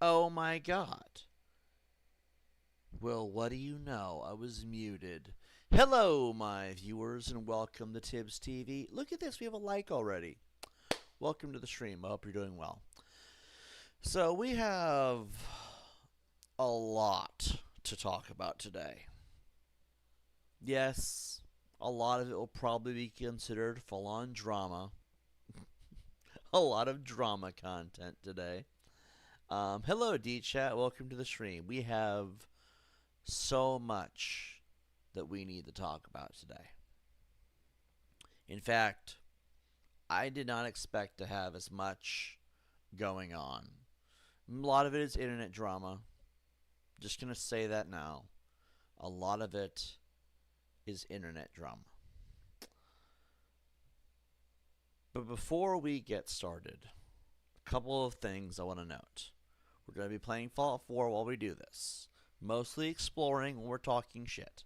Oh my god. Well, what do you know? I was muted. Hello, my viewers, and welcome to Tibbs TV. Look at this, we have a like already. Welcome to the stream. I hope you're doing well. So, we have a lot to talk about today. Yes, a lot of it will probably be considered full on drama. A lot of drama content today. Hello, D Chat. Welcome to the stream. We have so much that we need to talk about today. In fact, I did not expect to have as much going on. A lot of it is internet drama. Just going to say that now. A lot of it is internet drama. But before we get started, a couple of things I want to note. We're going to be playing Fallout 4 while we do this. Mostly exploring when we're talking shit.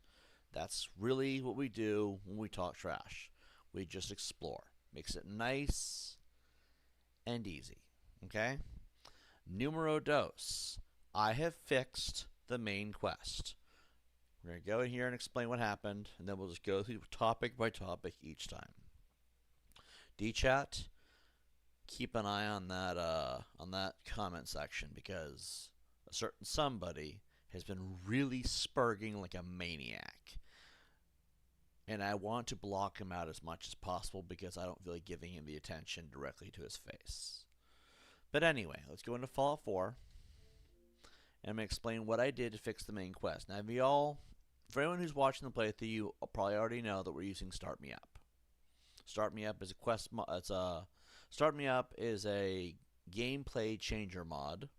That's really what we do when we talk trash. We just explore. Makes it nice and easy. Okay? Numero dos. I have fixed the main quest. We're going to go in here and explain what happened, and then we'll just go through topic by topic each time. D-Chat, keep an eye on that comment section, because a certain somebody has been really spurging like a maniac. And I want to block him out as much as possible because I don't feel like giving him the attention directly to his face. But anyway, let's go into Fallout 4. And I'm going to explain what I did to fix the main quest. Now, for anyone who's watching the playthrough, you probably already know that we're using Start Me Up. Start Me Up is a Start Me Up is a gameplay changer mod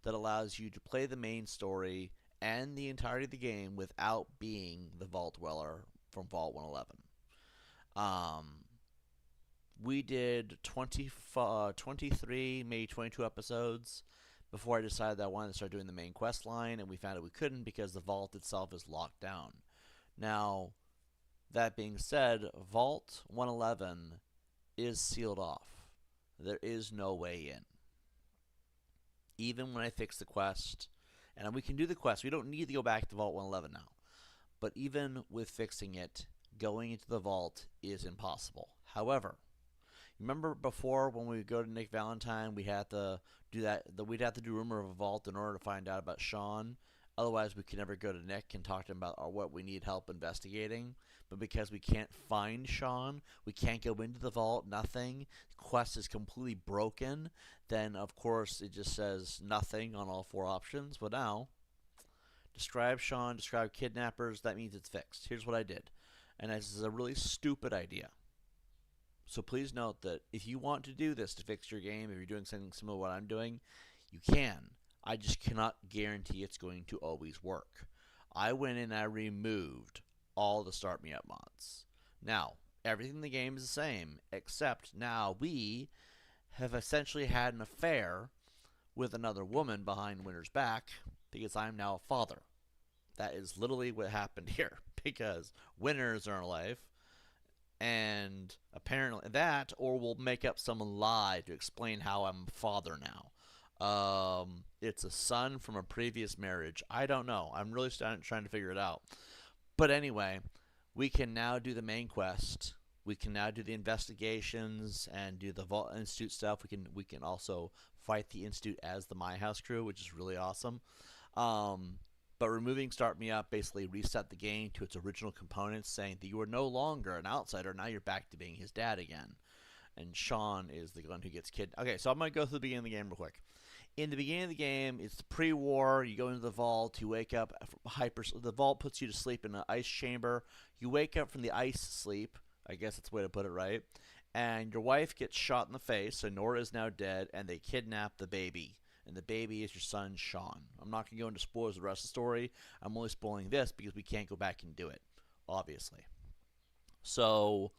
that allows you to play the main story and the entirety of the game without being the Vault Dweller from Vault 111. We did 23, maybe 22 episodes before I decided that I wanted to start doing the main quest line, and we found out we couldn't because the vault itself is locked down. Now, that being said, Vault 111 is sealed off. There is no way in. Even when I fix the quest, and we can do the quest, we don't need to go back to Vault 111 now. But even with fixing it, going into the vault is impossible. However, remember before when we would go to Nick Valentine, we had to do that. We'd have to do Rumor of a Vault in order to find out about Shaun. Otherwise, we could never go to Nick and talk to him about what we need help investigating. But because we can't find Shaun, we can't go into the vault, nothing. The quest is completely broken. Then, of course, it just says nothing on all 4 options. But now, describe Shaun, describe kidnappers, that means it's fixed. Here's what I did. And this is a really stupid idea. So please note that if you want to do this to fix your game, if you're doing something similar to what I'm doing, you can. I just cannot guarantee it's going to always work. I went in and I removed all the Start Me Up mods. Now, everything in the game is the same, except now we have essentially had an affair with another woman behind Winter's back because I'm now a father. That is literally what happened here, because Winters are in life, and apparently that, or we'll make up some lie to explain how I'm a father now. It's a son from a previous marriage. I don't know. I'm really trying to figure it out. But anyway, we can now do the main quest. We can now do the investigations and do the Vault Institute stuff. We can also fight the Institute as the My House crew, which is really awesome. But removing Start Me Up basically reset the game to its original components, saying that you are no longer an outsider. Now you're back to being his dad again. And Shaun is the one who gets kidnapped. Okay, so I'm going to go through the beginning of the game real quick. In the beginning of the game, it's the pre-war. You go into the vault. You wake up. The vault puts you to sleep in an ice chamber. You wake up from the ice sleep. I guess that's the way to put it, right? And your wife gets shot in the face. So Nora is now dead, and they kidnap the baby. And the baby is your son, Shaun. I'm not going to go into spoilers of the rest of the story. I'm only spoiling this because we can't go back and do it, obviously. So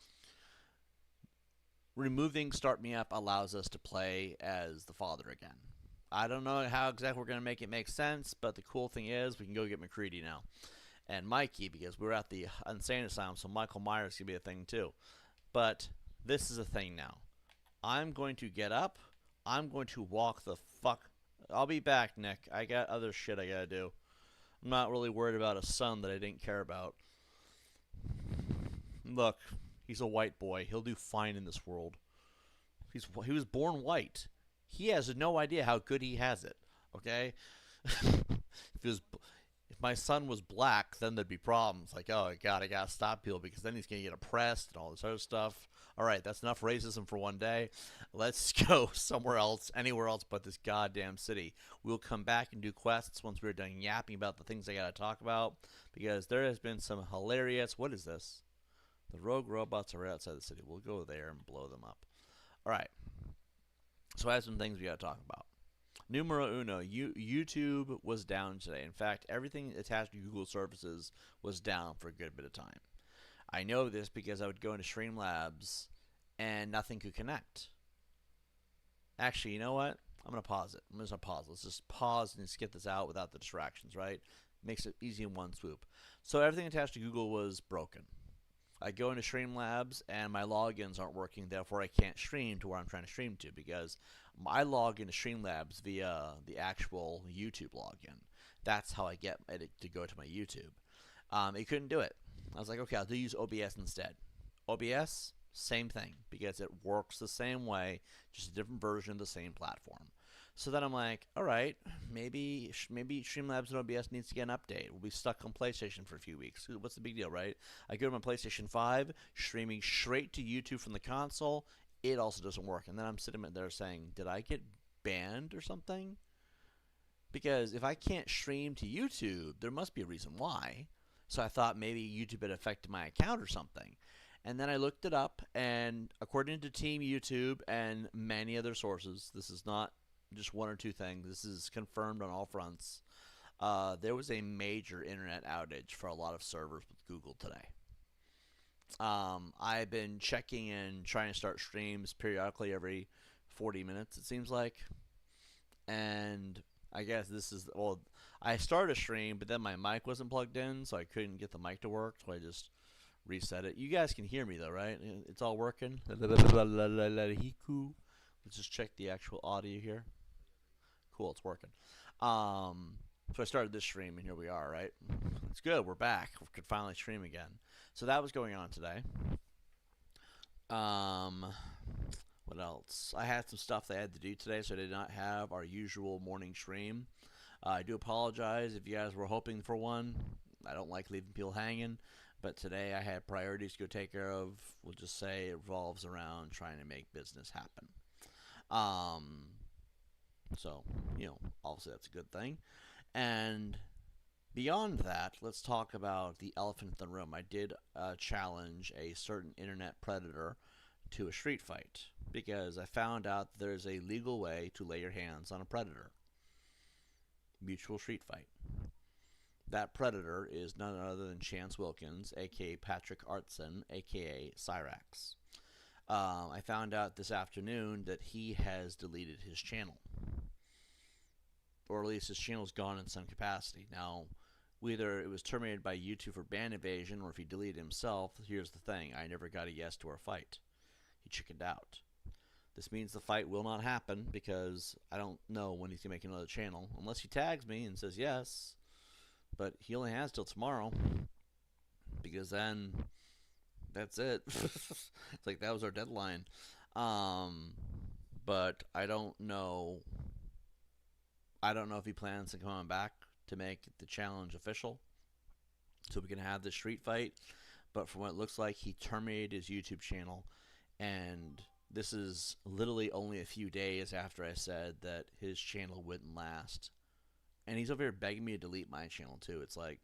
removing Start Me Up allows us to play as the father again. I don't know how exactly we're going to make it make sense, but the cool thing is we can go get McCready now. And Mikey, because we're at the insane asylum, so Michael Myers can be a thing too. But this is a thing now. I'm going to get up. I'm going to walk the fuck I'll be back, Nick. I got other shit I gotta do. I'm not really worried about a son that I didn't care about. Look, he's a white boy. He'll do fine in this world. He was born white. He has no idea how good he has it. Okay, if, if my son was black, then there'd be problems. Like, oh god, I gotta stop people because then he's gonna get oppressed and all this other stuff. All right, that's enough racism for one day. Let's go somewhere else, anywhere else but this goddamn city. We'll come back and do quests once we're done yapping about the things I gotta talk about because there has been some hilarious. What is this? The rogue robots are right outside the city. We'll go there and blow them up. All right. So I have some things we gotta talk about. Numero uno, YouTube was down today. In fact, everything attached to Google services was down for a good bit of time. I know this because I would go into Streamlabs and nothing could connect. Actually, you know what? I'm going to pause it. I'm just going to pause. Let's just pause and just get this out without the distractions, right? Makes it easy in one swoop. So everything attached to Google was broken. I go into Streamlabs and my logins aren't working, therefore I can't stream to where I'm trying to stream to because I log into Streamlabs via the actual YouTube login. That's how I get it to go to my YouTube. It couldn't do it. I was like, okay, I'll use OBS instead. OBS, same thing because it works the same way, just a different version of the same platform. So then I'm like, all right, maybe Streamlabs and OBS needs to get an update. We'll be stuck on PlayStation for a few weeks. What's the big deal, right? I go to my PlayStation 5, streaming straight to YouTube from the console. It also doesn't work. And then I'm sitting there saying, did I get banned or something? Because if I can't stream to YouTube, there must be a reason why. So I thought maybe YouTube had affected my account or something. And then I looked it up, and according to Team YouTube and many other sources, this is not just one or two things. This is confirmed on all fronts. There was a major internet outage for a lot of servers with Google today. I've been checking and trying to start streams periodically every 40 minutes, it seems like. And I guess this is, well, I started a stream, but then my mic wasn't plugged in, so I couldn't get the mic to work, so I just reset it. You guys can hear me, though, right? It's all working. Let's just check the actual audio here. Cool, it's working. So I started this stream, and here we are, right? It's good, we're back. We could finally stream again. So that was going on today. What else? I had some stuff that I had to do today, so I did not have our usual morning stream. I do apologize if you guys were hoping for one. I don't like leaving people hanging, but today I had priorities to go take care of. We'll just say it revolves around trying to make business happen. So, you know, obviously that's a good thing. And beyond that, let's talk about the elephant in the room. I did challenge a certain internet predator to a street fight because I found out there's a legal way to lay your hands on a predator. Mutual street fight. That predator is none other than Chance Wilkins, aka Patrick Artson, aka Cyrax. I found out this afternoon that he has deleted his channel. Or at least his channel's gone in some capacity. Now, whether it was terminated by YouTube for ban evasion or if he deleted himself, here's the thing. I never got a yes to our fight. He chickened out. This means the fight will not happen because I don't know when he's going to make another channel. Unless he tags me and says yes. But he only has till tomorrow. Because then, that's it. It's like that was our deadline. But I don't know. I don't know if he plans on coming back to make the challenge official. So we can have the street fight. But from what it looks like, he terminated his YouTube channel. And this is literally only a few days after I said that his channel wouldn't last. And he's over here begging me to delete my channel too. It's like,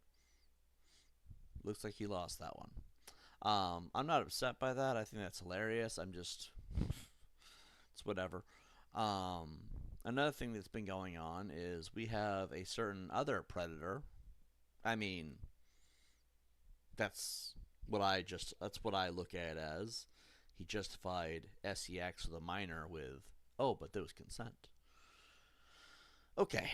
looks like he lost that one. I'm not upset by that. I think that's hilarious. I'm just, it's whatever. Another thing that's been going on is we have a certain other predator. I mean, that's what I look at it as. He justified sex with a minor with, oh, but there was consent. Okay,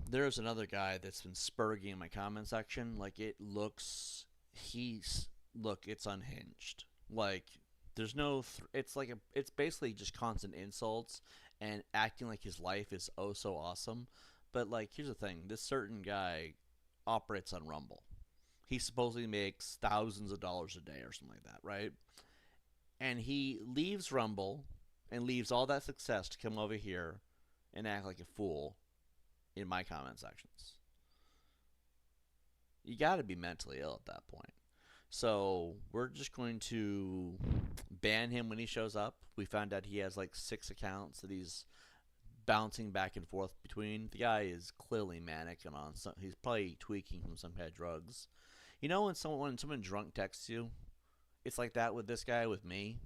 there's another guy that's been spurging in my comment section. Like, it looks, it's unhinged. Like, there's no, it's basically just constant insults and acting like his life is oh so awesome. But like, here's the thing: this certain guy operates on Rumble. He supposedly makes thousands of dollars a day or something like that, right? And he leaves Rumble and leaves all that success to come over here and act like a fool in my comment sections. You got to be mentally ill at that point. So we're just going to ban him when he shows up. We found out he has like 6 accounts that he's bouncing back and forth between. The guy is clearly manic and on some. He's probably tweaking from some kind of drugs. You know when someone drunk texts you, it's like that with this guy with me.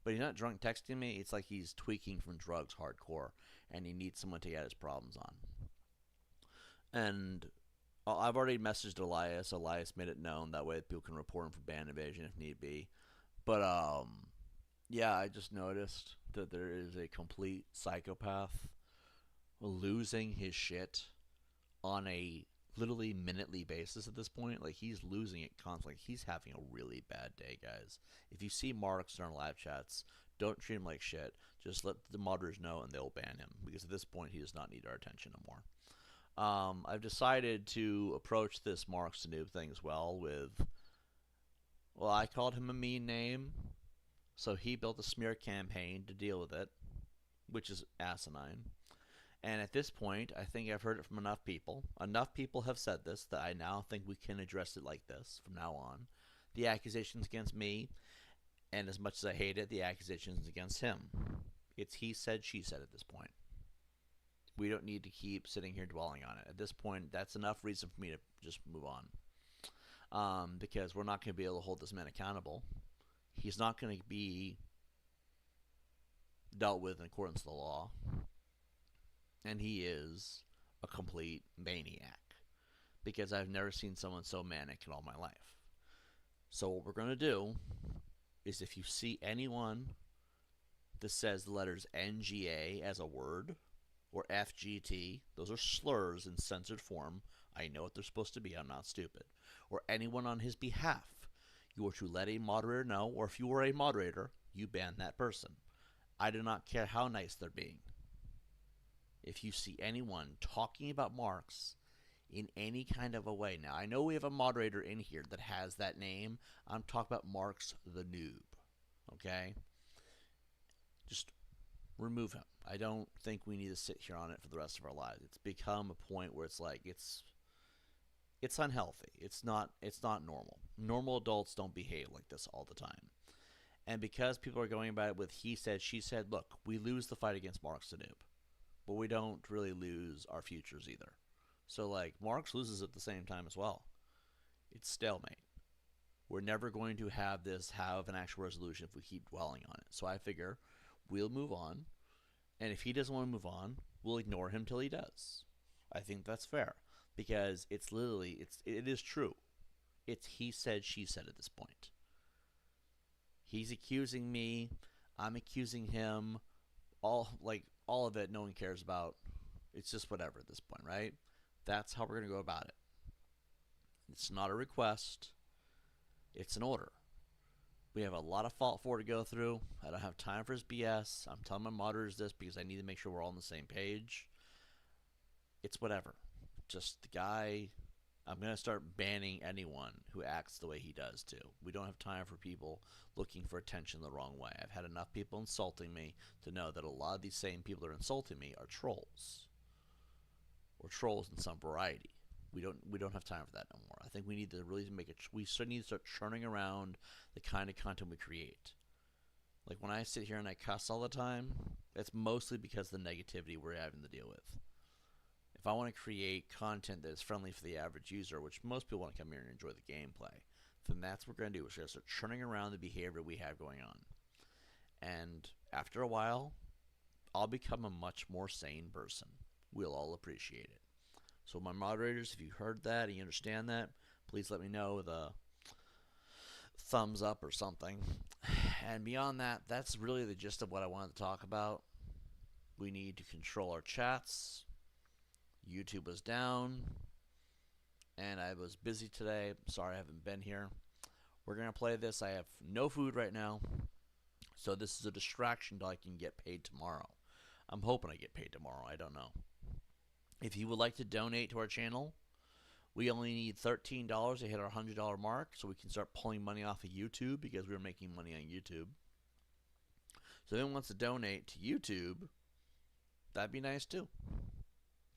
But he's not drunk texting me. It's like he's tweaking from drugs hardcore, and he needs someone to get his problems on. And I've already messaged Elias. Elias made it known that way that people can report him for ban evasion if need be. But yeah, I just noticed that there is a complete psychopath losing his shit on a literally minutely basis at this point. Like, he's losing it constantly. He's having a really bad day, guys. If you see Marks in our live chats, don't treat him like shit. Just let the modders know and they'll ban him, because at this point he does not need our attention anymore. I've decided to approach this Marks to Noob thing as well with, well, I called him a mean name, so he built a smear campaign to deal with it, which is asinine. And at this point, I think I've heard it from enough people. Enough people have said this that I now think we can address it like this from now on. The accusations against me, and as much as I hate it, the accusations against him. It's he said, she said at this point. We don't need to keep sitting here dwelling on it. At this point, that's enough reason for me to just move on. Because we're not going to be able to hold this man accountable. He's not going to be dealt with in accordance to the law. And he is a complete maniac. Because I've never seen someone so manic in all my life. So what we're going to do is, if you see anyone that says the letters NGA as a word, or FGT, those are slurs in censored form. I know what they're supposed to be. I'm not stupid. Or anyone on his behalf, you are to let a moderator know, or if you are a moderator, you ban that person. I do not care how nice they're being. If you see anyone talking about Marks in any kind of a way, now I know we have a moderator in here that has that name. I'm talking about Marks the Noob. Okay? Just remove him. I don't think we need to sit here on it for the rest of our lives. It's become a point where it's like it's unhealthy. It's not normal. Normal adults don't behave like this all the time. And because people are going about it with he said, she said, look, we lose the fight against Marks the Noob, but we don't really lose our futures either. So like, Marks loses at the same time as well. It's stalemate. We're never going to have an actual resolution if we keep dwelling on it. So I figure we'll move on. And if he doesn't want to move on, we'll ignore him till he does. I think that's fair. Because it is true. It's he said, she said at this point. He's accusing me. I'm accusing him. All of it, no one cares about. It's just whatever at this point, right? That's how we're going to go about it. It's not a request. It's an order. We have a lot of Fault 4 to go through. I don't have time for his BS. I'm telling my moderators this because I need to make sure we're all on the same page. It's whatever. Just the guy. I'm going to start banning anyone who acts the way he does too. We don't have time for people looking for attention the wrong way. I've had enough people insulting me to know that a lot of these same people that are insulting me are trolls. Or trolls in some variety. We don't have time for that no more. I think we need to really we need to start churning around the kind of content we create. Like when I sit here and I cuss all the time, it's mostly because of the negativity we're having to deal with. If I want to create content that is friendly for the average user, which most people want to come here and enjoy the gameplay, then that's what we're going to do. We're going to start churning around the behavior we have going on. And after a while, I'll become a much more sane person. We'll all appreciate it. So my moderators, if you heard that and you understand that, please let me know with a thumbs up or something. And beyond that, that's really the gist of what I wanted to talk about. We need to control our chats. YouTube was down, and I was busy today. Sorry I haven't been here. We're going to play this. I have no food right now, so this is a distraction till I can get paid tomorrow. I'm hoping I get paid tomorrow. I don't know. If you would like to donate to our channel, we only need $13 to hit our $100 mark so we can start pulling money off of YouTube because we're making money on YouTube. So if anyone wants to donate to YouTube, that'd be nice too.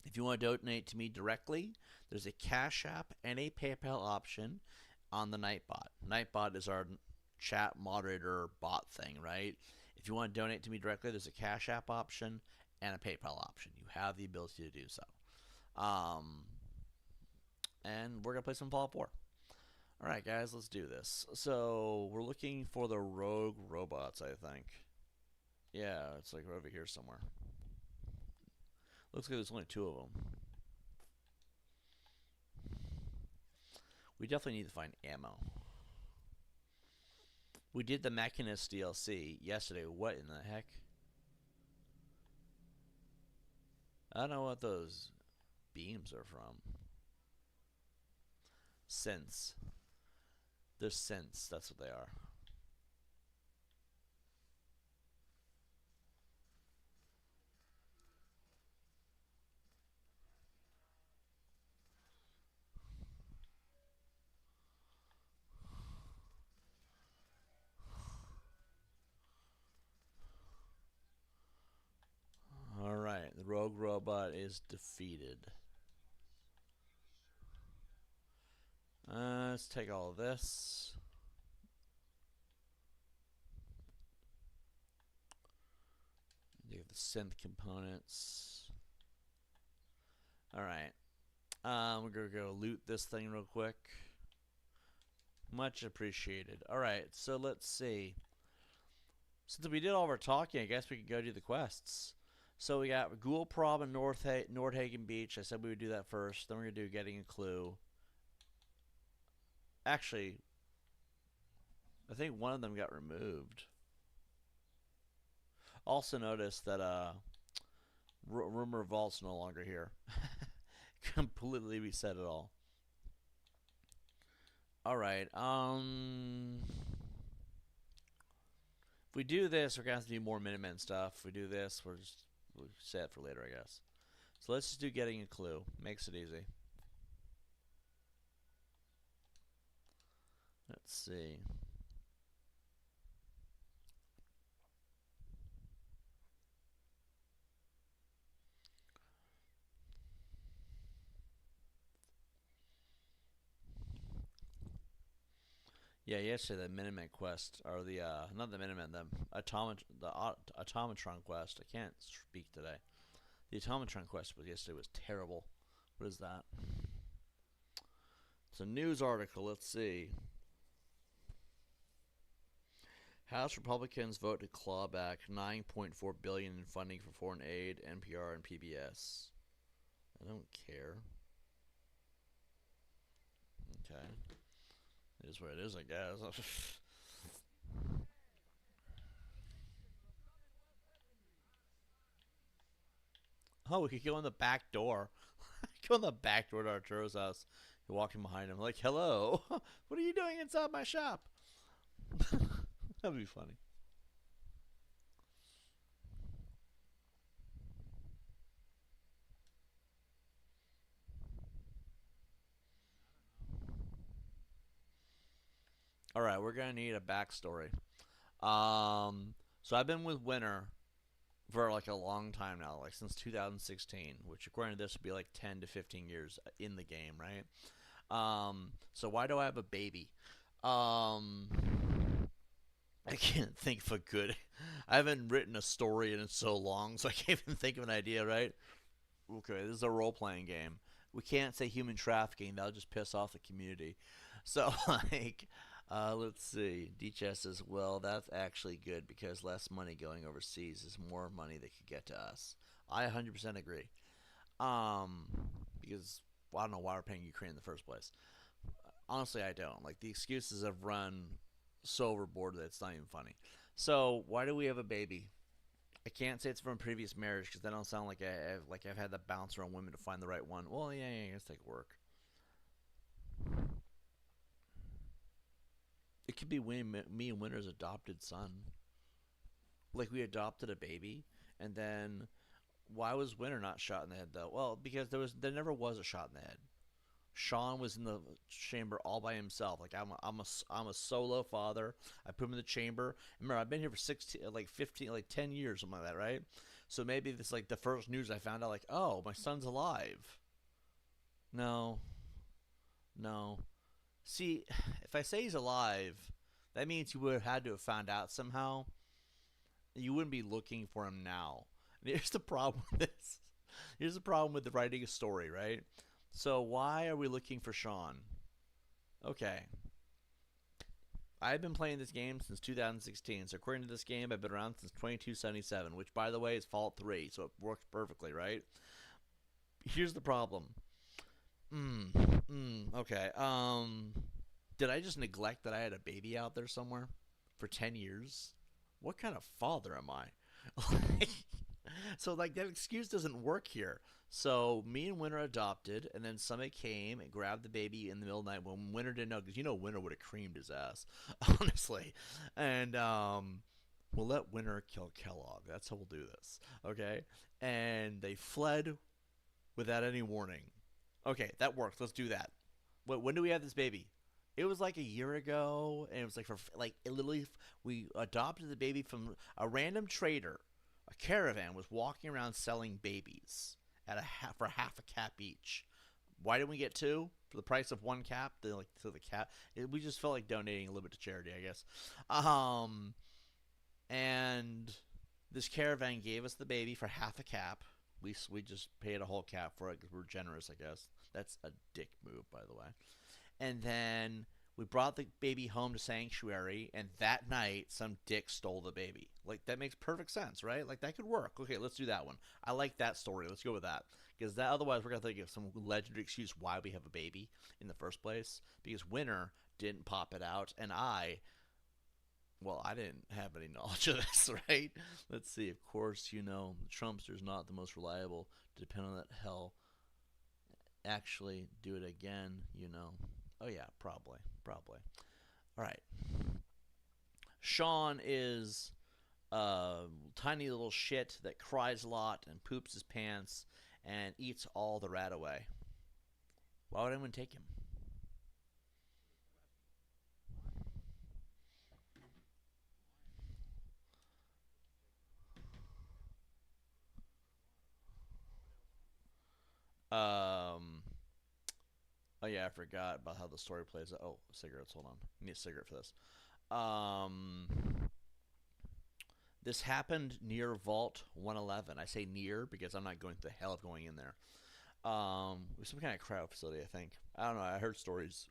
If you want to donate to me directly, there's a Cash App and a PayPal option on the Nightbot. Nightbot is our chat moderator bot thing, right? If you want to donate to me directly, there's a Cash App option and a PayPal option. You have the ability to do so. And we're going to play some Fallout 4. Alright, guys, let's do this. So, we're looking for the rogue robots, I think. Yeah, it's like over here somewhere. Looks like there's only 2 of them. We definitely need to find ammo. We did the Mechanist DLC yesterday. What in the heck? I don't know what those beams are from. Synths. They're synths. That's what they are. Alright, the rogue robot is defeated. Let's take all of this. Take the synth components. Alright. We're going to go loot this thing real quick. Much appreciated. Alright, so let's see. Since we did all of our talking, I guess we could go do the quests. So we got Ghoul Prob and Nordhagen Beach. I said we would do that first. Then we're going to do Getting a Clue. Actually, I think one of them got removed. Also notice that Rumor Vault's no longer here. Completely reset it all. Alright, if we do this, we're going to have to do more Minutemen stuff. If we do this, we'll set it for later, I guess. So let's just do Getting a Clue. Makes it easy. Let's see. Yeah, yesterday the Minutemen quest, or the not the Minutemen, the Automatron quest. I can't speak today. The Automatron quest was yesterday was terrible. What is that? It's a news article. Let's see. House Republicans vote to claw back $9.4 billion in funding for foreign aid, NPR, and PBS. I don't care. Okay. It is what it is, I guess. Oh, we could go in the back door. Go in the back door to Arturo's house. You're walking behind him, like, hello. What are you doing inside my shop? That'd be funny. Alright, we're going to need a backstory. So I've been with Winter for like a long time now, like since 2016, which according to this would be like 10 to 15 years in the game, right? So why do I have a baby? I can't think of a good. I haven't written a story in so long, so I can't even think of an idea, right? Okay, this is a role playing game. We can't say human trafficking, that'll just piss off the community. So, like, let's see. DChess says, well, that's actually good because less money going overseas is more money they could get to us. I 100% agree. Um, because well, I don't know why we're paying Ukraine in the first place. Honestly, I don't. Like, the excuses have run so overboard that it's not even funny. So, why do we have a baby? I can't say it's from a previous marriage because then I'll sound like I've had to bounce around women to find the right one. Well, yeah, it's take work. It could be me and Winter's adopted son. Like we adopted a baby, and then Why was Winter not shot in the head though? Well, because there never was a shot in the head. Shaun was in the chamber all by himself. Like I'm a solo father. I put him in the chamber. Remember, I've been here for 16, like 15, like 10 years, something like that, right? So maybe this like the first news I found out, like, oh, my son's alive. No, no. See, if I say he's alive, that means he would have had to have found out somehow. You wouldn't be looking for him now. And here's the problem with this. Here's the problem with the writing a story, right? So why are we looking for Shaun? Okay, I've been playing this game since 2016. So according to this game, I've been around since 2277, which by the way is Fallout 3, so it works perfectly, right? Here's the problem. Okay. Did I just neglect that I had a baby out there somewhere for 10 years? What kind of father am I? So like that excuse doesn't work here. So me and Winter adopted, and then somebody came and grabbed the baby in the middle of the night when Winter didn't know, because Winter would have creamed his ass, honestly. And we'll let Winter kill Kellogg. That's how we'll do this, okay? And they fled without any warning. Okay, that works. Let's do that. When do we have this baby? It was like a year ago, and it was like for like it literally we adopted the baby from a random trader. A caravan was walking around selling babies at for half a cap each. Why didn't we get two for the price of one cap? The cat. We just felt like donating a little bit to charity, I guess. Um, and this caravan gave us the baby for half a cap. We just paid a whole cap for it because we're generous, I guess. That's a dick move, by the way. And then we brought the baby home to Sanctuary, and that night some dick stole the baby. Like that makes perfect sense, right? Like that could work. Okay, let's do that one. I like that story. Let's go with that because that otherwise we're gonna think of some legendary excuse why we have a baby in the first place. Because Winter didn't pop it out, and I didn't have any knowledge of this, right? Let's see. Of course, the Trumpster's not the most reliable. Depend on that hell. Actually, do it again. Oh yeah, probably. All right. Shaun is a tiny little shit that cries a lot and poops his pants and eats all the rat away. Why would anyone take him? Um. Oh yeah, I forgot about how the story plays. Oh, cigarettes. Hold on. I need a cigarette for this. Um. This happened near Vault 111. I say near because I'm not going through the hell of going in there. It was some kind of cryo facility, I think. I don't know. I heard stories.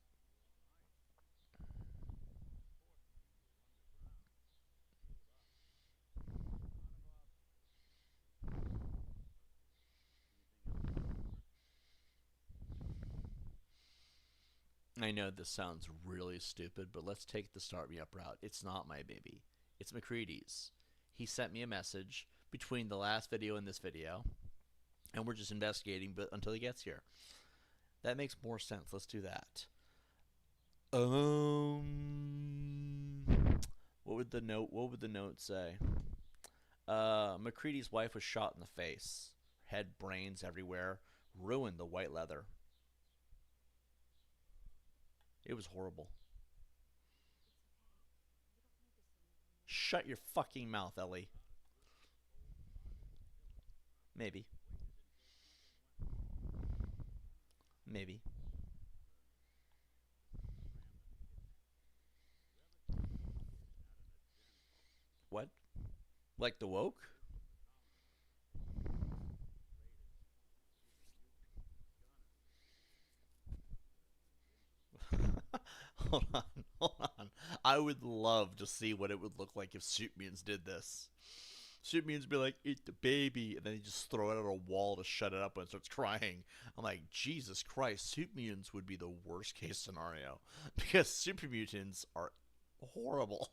I know this sounds really stupid, but let's take the start me up route. It's not my baby. It's McCready's. He sent me a message between the last video and this video, and we're just investigating but until he gets here. That makes more sense. Let's do that. Um what would the note say? McCready's wife was shot in the face. Head, brains everywhere. Ruined the white leather. It was horrible. Shut your fucking mouth, Ellie. Maybe. Maybe. What? Like the woke? hold on, hold on. I would love to see what it would look like if Soup Mutants did this. Soup Mutants be like, eat the baby, and then you just throw it at a wall to shut it up when it starts crying. I'm like, Jesus Christ, Soup Mutants would be the worst case scenario. Because Super Mutants are horrible.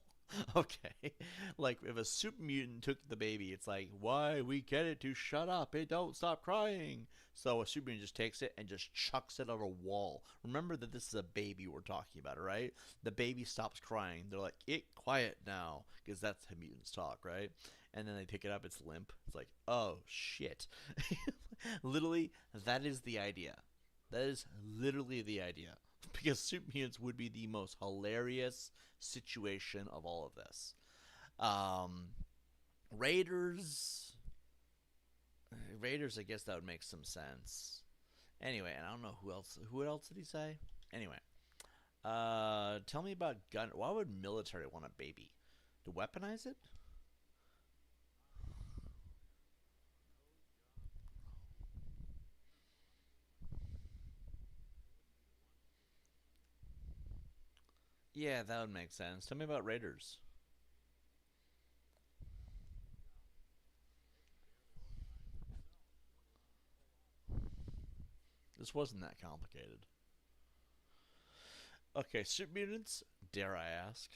Okay. Like, if a super mutant took the baby, it's like, why? We get it to shut up. It don't stop crying. So a super mutant just takes it and just chucks it at a wall. Remember that this is a baby we're talking about, right? The baby stops crying. They're like, it quiet now. Because that's how mutants talk, right? and then they pick it up, it's limp. It's like, oh shit. Literally, that is the idea. That is literally the idea. Because Super Mutants would be the most hilarious situation of all of this. Um, Raiders. Raiders, I guess that would make some sense. Anyway, and I don't know who else. Who else did he say? Anyway, tell me about gun. Why would military want a baby? To weaponize it? Yeah, that would make sense. Tell me about Raiders. This wasn't that complicated. Okay, super mutants. Dare I ask?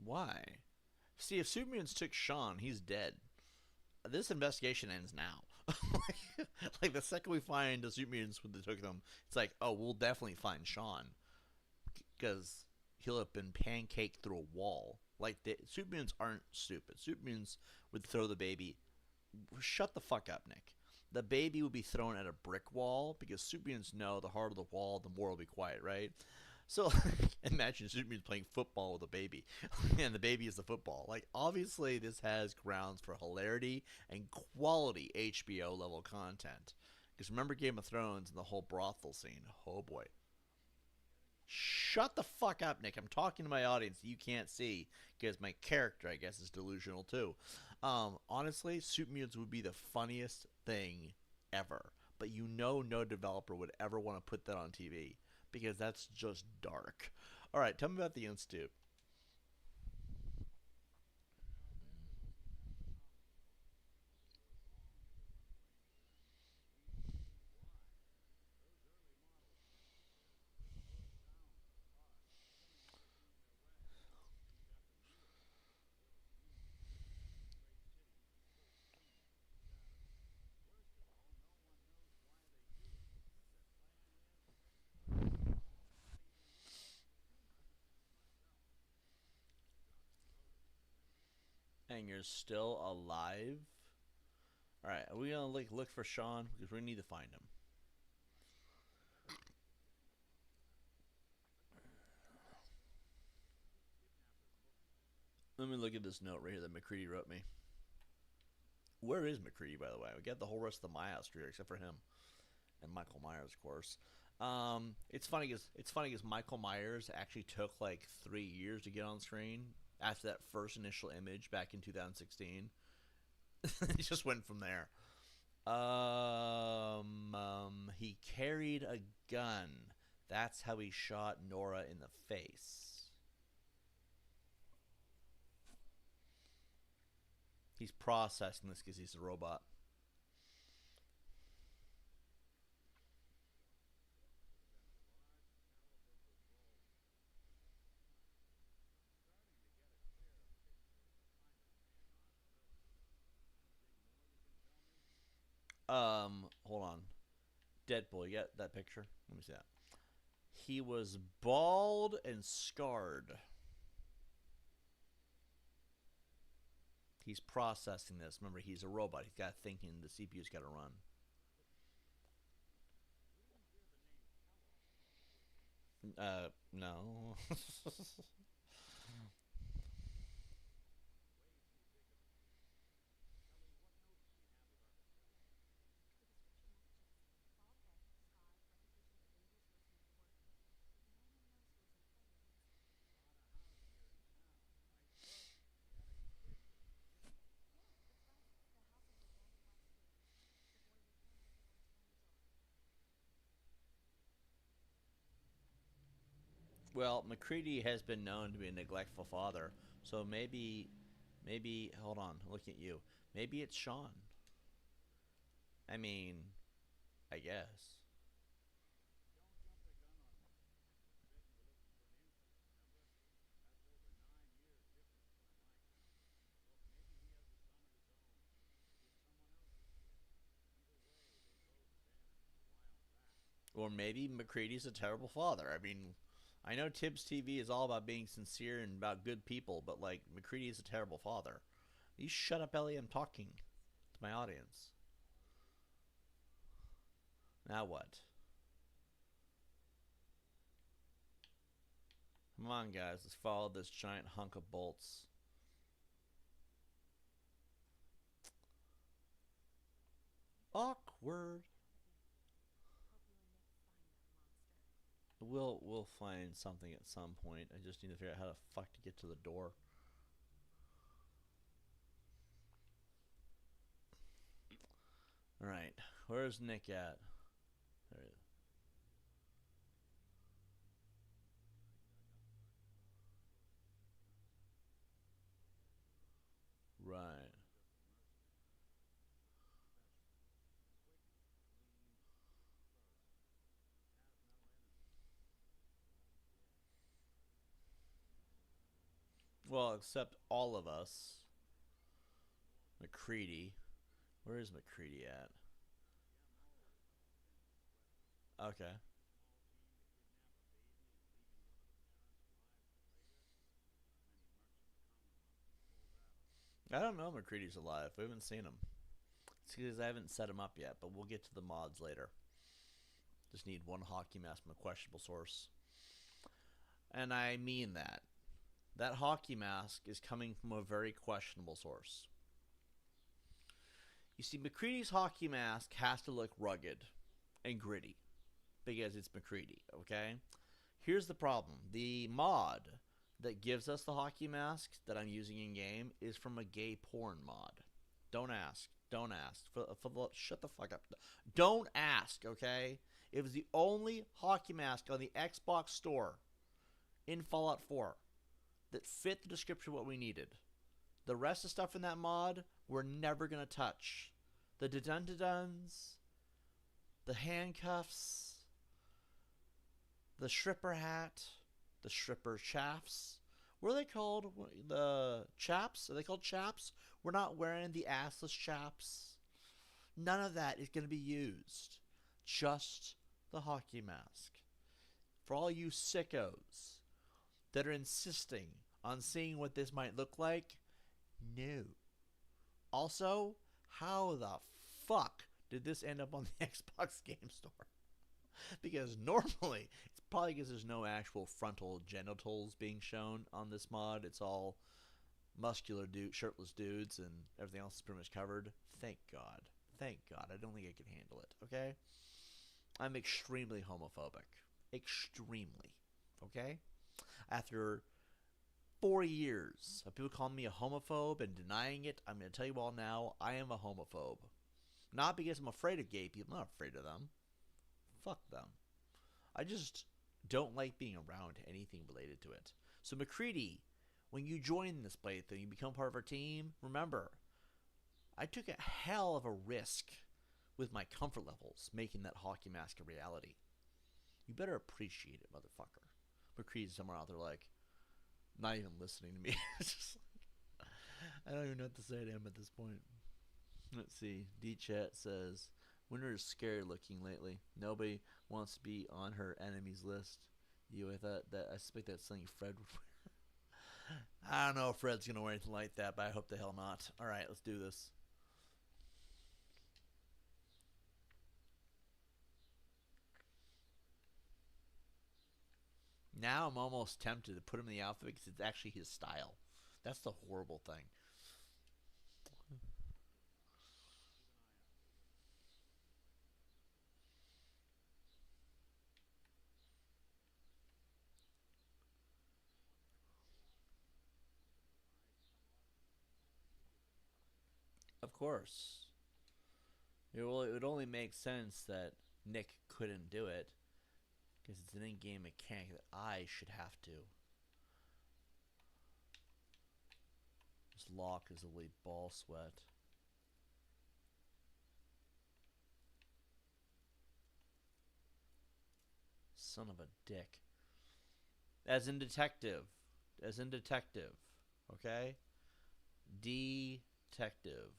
Why? See, if super mutants took Shaun, he's dead. This investigation ends now. Like the second we find the super mutants when they took them, it's like, oh, we'll definitely find Shaun because he'll have been pancaked through a wall. Like the super mutants aren't stupid. Super mutants would throw the baby. Shut the fuck up, Nick. The baby would be thrown at a brick wall because super mutants know the harder the wall, the more it'll be quiet, right? So imagine Superman's playing football with a baby, and the baby is the football. Like obviously, this has grounds for hilarity and quality HBO level content. Because remember Game of Thrones and the whole brothel scene. Oh boy. Shut the fuck up, Nick. I'm talking to my audience. You can't see because my character, I guess, is delusional too. Honestly, Super Mutants would be the funniest thing ever. But you know, no developer would ever want to put that on TV because that's just dark. All right, tell me about the Institute. And you're still alive. All right, are we gonna look for Shaun because we need to find him? Let me look at this note right here that McCready wrote me. Where is McCready, by the way? We got the whole rest of the My House here except for him and Michael Myers, of course. It's funny because Michael Myers actually took like 3 years to get on screen after that first initial image back in 2016. He just went from there. He carried a gun. That's how he shot Nora in the face. He's processing this because he's a robot. Hold on. Deadpool, you got that picture? Let me see that. He was bald and scarred. He's processing this. Remember, he's a robot. He's got thinking. The CPU's got to run. No. Well, McCready has been known to be a neglectful father, so maybe. Hold on, look at you. Maybe it's Shaun. I mean, I guess. Or maybe McCready's a terrible father. I mean, I know Tibbs TV is all about being sincere and about good people, but like McCready is a terrible father. You shut up, Ellie. I'm talking to my audience. Now what? Come on, guys. Let's follow this giant hunk of bolts. Awkward. We'll find something at some point. I just need to figure out how the fuck to get to the door. All right, where's Nick at? There he is. Right. Well, except all of us. McCready. Where is McCready at? Okay. I don't know if McCready's alive. We haven't seen him. It's because I haven't set him up yet, but we'll get to the mods later. Just need one hockey mask from a questionable source. And I mean that. That hockey mask is coming from a very questionable source. You see, McCready's hockey mask has to look rugged and gritty because it's McCready, okay? Here's the problem. The mod that gives us the hockey mask that I'm using in game is from a gay porn mod. Don't ask. Don't ask. Shut the fuck up. Don't ask, okay? It was the only hockey mask on the Xbox store in Fallout 4 that fit the description of what we needed. The rest of the stuff in that mod, we're never going to touch. The dun-dun-duns, the handcuffs, the stripper hat, the stripper chaps. What are they called? The chaps? Are they called chaps? We're not wearing the assless chaps. None of that is going to be used. Just the hockey mask. For all you sickos that are insisting on seeing what this might look like, no. Also, how the fuck did this end up on the Xbox Game Store? Because normally, it's probably because there's no actual frontal genitals being shown on this mod. It's all muscular shirtless dudes, and everything else is pretty much covered. Thank God. Thank God. I don't think I can handle it, okay? I'm extremely homophobic. Extremely. Okay? After 4 years of people calling me a homophobe and denying it, I'm going to tell you all now, I am a homophobe. Not because I'm afraid of gay people. I'm not afraid of them. Fuck them. I just don't like being around anything related to it. So McCready, when you join this playthrough, you become part of our team, remember, I took a hell of a risk with my comfort levels making that hockey mask a reality. You better appreciate it, motherfucker. McCready's somewhere out there like, not even listening to me. Just like, I don't even know what to say to him at this point. Let's see. D-Chat says, Winter is scary looking lately. Nobody wants to be on her enemies list. You, I suspect that's something Fred would wear. I don't know if Fred's going to wear anything like that, but I hope the hell not. Alright, let's do this. Now I'm almost tempted to put him in the outfit because it's actually his style. That's the horrible thing. Of course. It would only make sense that Nick couldn't do it because it's an in-game mechanic that I should have to. This lock is a really ball sweat. Son of a dick. As in detective. As in detective. Okay? Detective.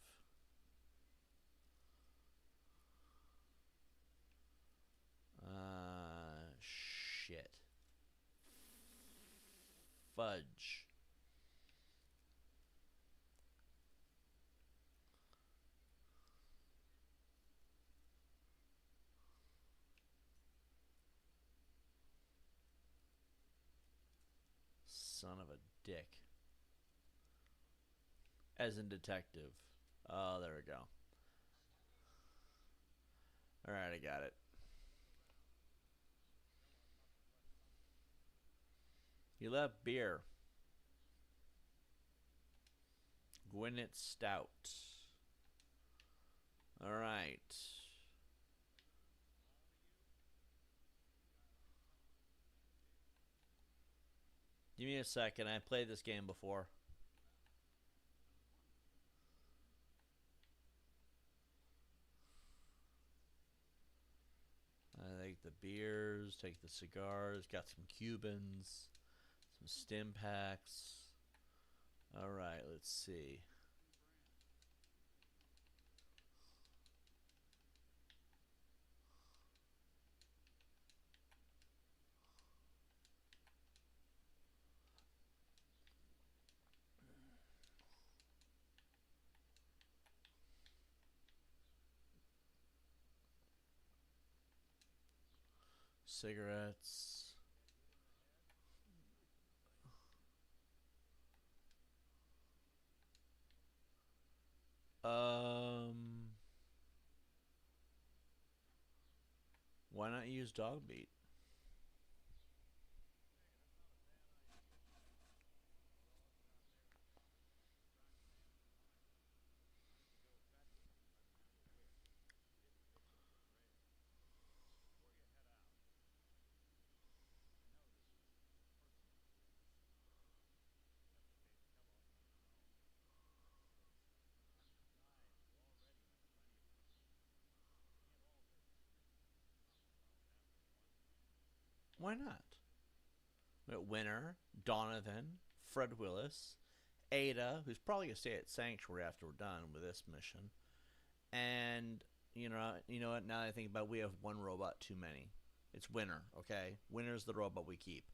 shit. Fudge. Son of a dick. As in detective. Oh, there we go. Alright, I got it. You left beer. Gwyneth Stout. Alright. Give me a second. I played this game before. I take the beers, take the cigars, got some Cubans, some stim packs. Alright, let's see. Cigarettes. Um, why not use dog meat? Why not? We got Winner, Donovan, Fred Willis, Ada, who's probably gonna stay at Sanctuary after we're done with this mission, and you know what? Now that I think about it, we have one robot too many. It's Winner. Okay, Winner's the robot we keep.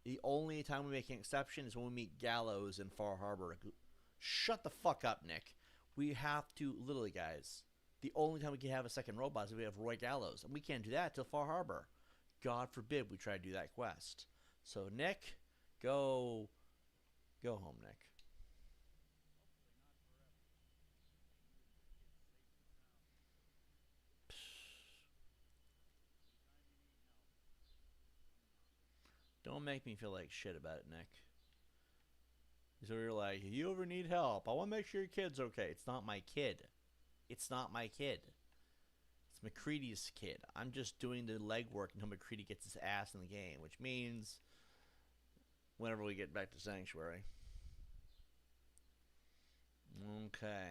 The only time we make an exception is when we meet Gallows in Far Harbor. Shut the fuck up, Nick. We have to literally, guys. The only time we can have a second robot is if we have Roy Gallows, and we can't do that till Far Harbor. God forbid we try to do that quest. So Nick, go go home, Nick. Don't make me feel like shit about it, Nick. So you're like, you ever need help? I want to make sure your kid's okay. It's not my kid. It's not my kid. It's McCready's kid. I'm just doing the legwork until McCready gets his ass in the game, which means whenever we get back to Sanctuary. Okay.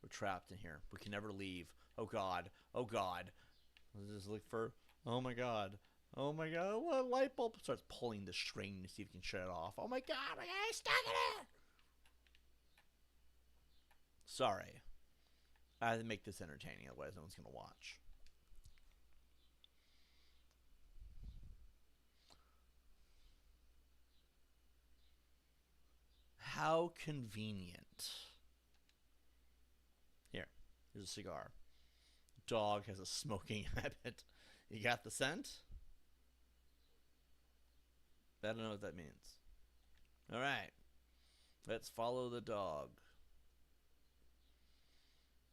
We're trapped in here. We can never leave. Oh god. Oh god. Let's just look for. Oh my god. Oh my god. What light bulb starts pulling the string to see if we can shut it off. Oh my god. I got stuck in it. Sorry. I had to make this entertaining, otherwise no one's gonna watch. How convenient. Here. Here's a cigar. Dog has a smoking habit. You got the scent? I don't know what that means. Alright. Let's follow the dog.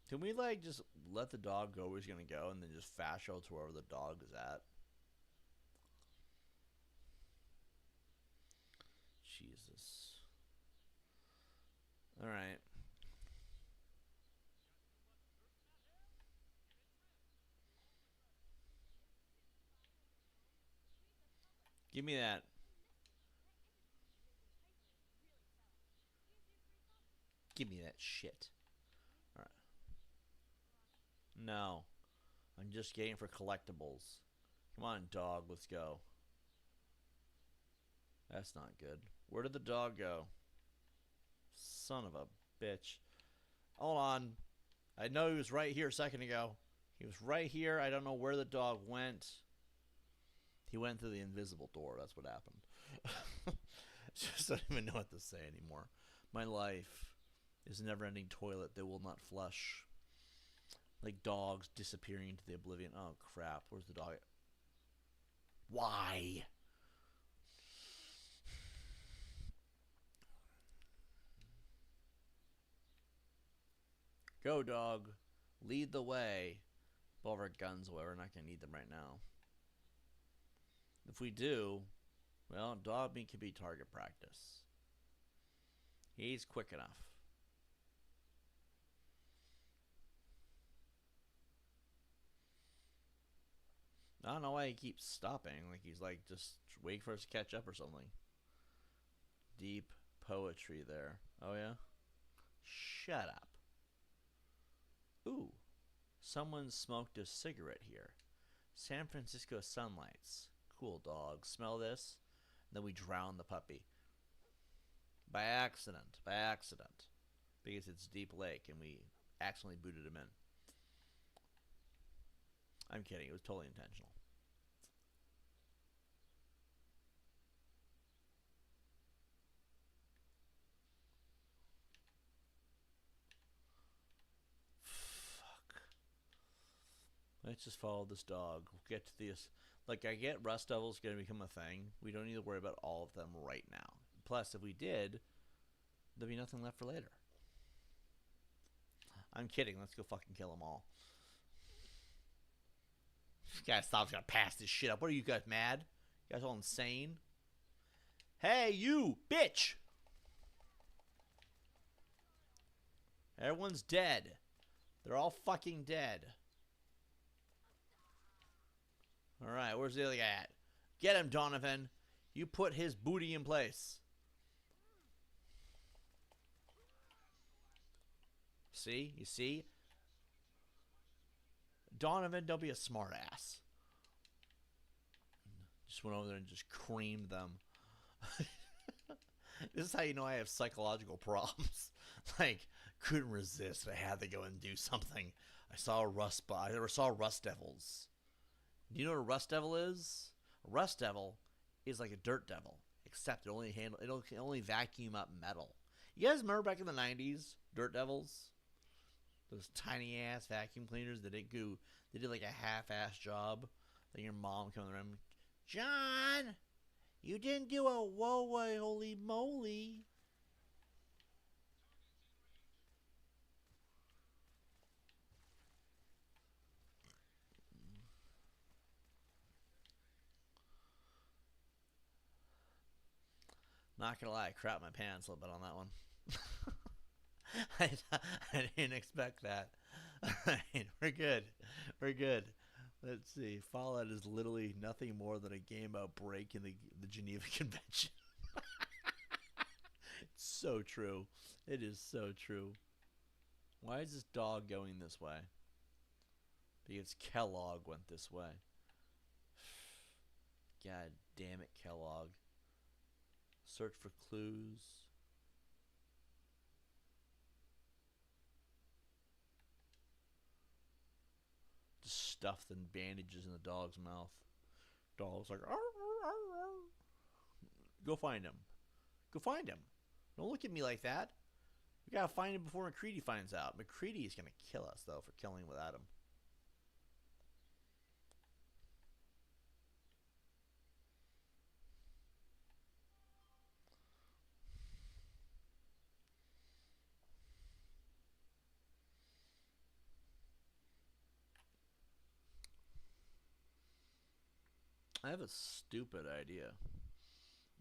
Can we like just let the dog go where he's gonna go and then just fast travel to wherever the dog is at? Jesus. Alright. Give me that. Give me that shit. Alright. No. I'm just getting for collectibles. Come on, dog, let's go. That's not good. Where did the dog go? Son of a bitch. Hold on. I know he was right here a second ago. He was right here. I don't know where the dog went. He went through the invisible door. That's what happened. Just don't even know what to say anymore. My life is a never-ending toilet that will not flush. Like dogs disappearing into the oblivion. Oh, crap. Where's the dog? Why? Go, dog. Lead the way. Pull our guns away. We're not going to need them right now. If we do, well, dog meat could be target practice. He's quick enough. I don't know why he keeps stopping. Like he's like just waiting for us to catch up or something. Deep poetry there. Oh yeah? Shut up. Ooh. Someone smoked a cigarette here. San Francisco sunlights. Cool dog. Smell this? Then we drown the puppy. By accident. By accident. Because it's deep lake and we accidentally booted him in. I'm kidding. It was totally intentional. Fuck. Let's just follow this dog. We'll get to this. Like, I get Rust Devil's going to become a thing. We don't need to worry about all of them right now. Plus, if we did, there'd be nothing left for later. I'm kidding. Let's go fucking kill them all. This guy stops. Gotta pass this shit up. What are you guys mad? You guys all insane? Hey, you bitch! Everyone's dead. They're all fucking dead. All right, where's the other guy at? Get him, Donovan. You put his booty in place. See? You see? Donovan, don't be a smartass. Just went over there and just creamed them. This is how you know I have psychological problems. Like, couldn't resist. I had to go and do something. I saw Rust Devils. Do you know what a Rust Devil is? A Rust Devil is like a dirt devil, except it can only vacuum up metal. You guys remember back in the '90s, Dirt Devils? Those tiny ass vacuum cleaners that they did like a half-ass job. Then your mom coming around, John, you didn't do a whoa, holy moly. Not gonna lie, I crapped my pants a little bit on that one. I didn't expect that. We're good. We're good. Let's see. Fallout is literally nothing more than a game about breaking the Geneva Convention. It's so true. It is so true. Why is this dog going this way? Because Kellogg went this way. God damn it, Kellogg. Search for clues. Just stuffed in bandages in the dog's mouth. Dog's like, arr, arr, arr, arr. Go find him. Go find him. Don't look at me like that. We gotta find him before McCready finds out. McCready is gonna kill us, though, for killing without him. I have a stupid idea.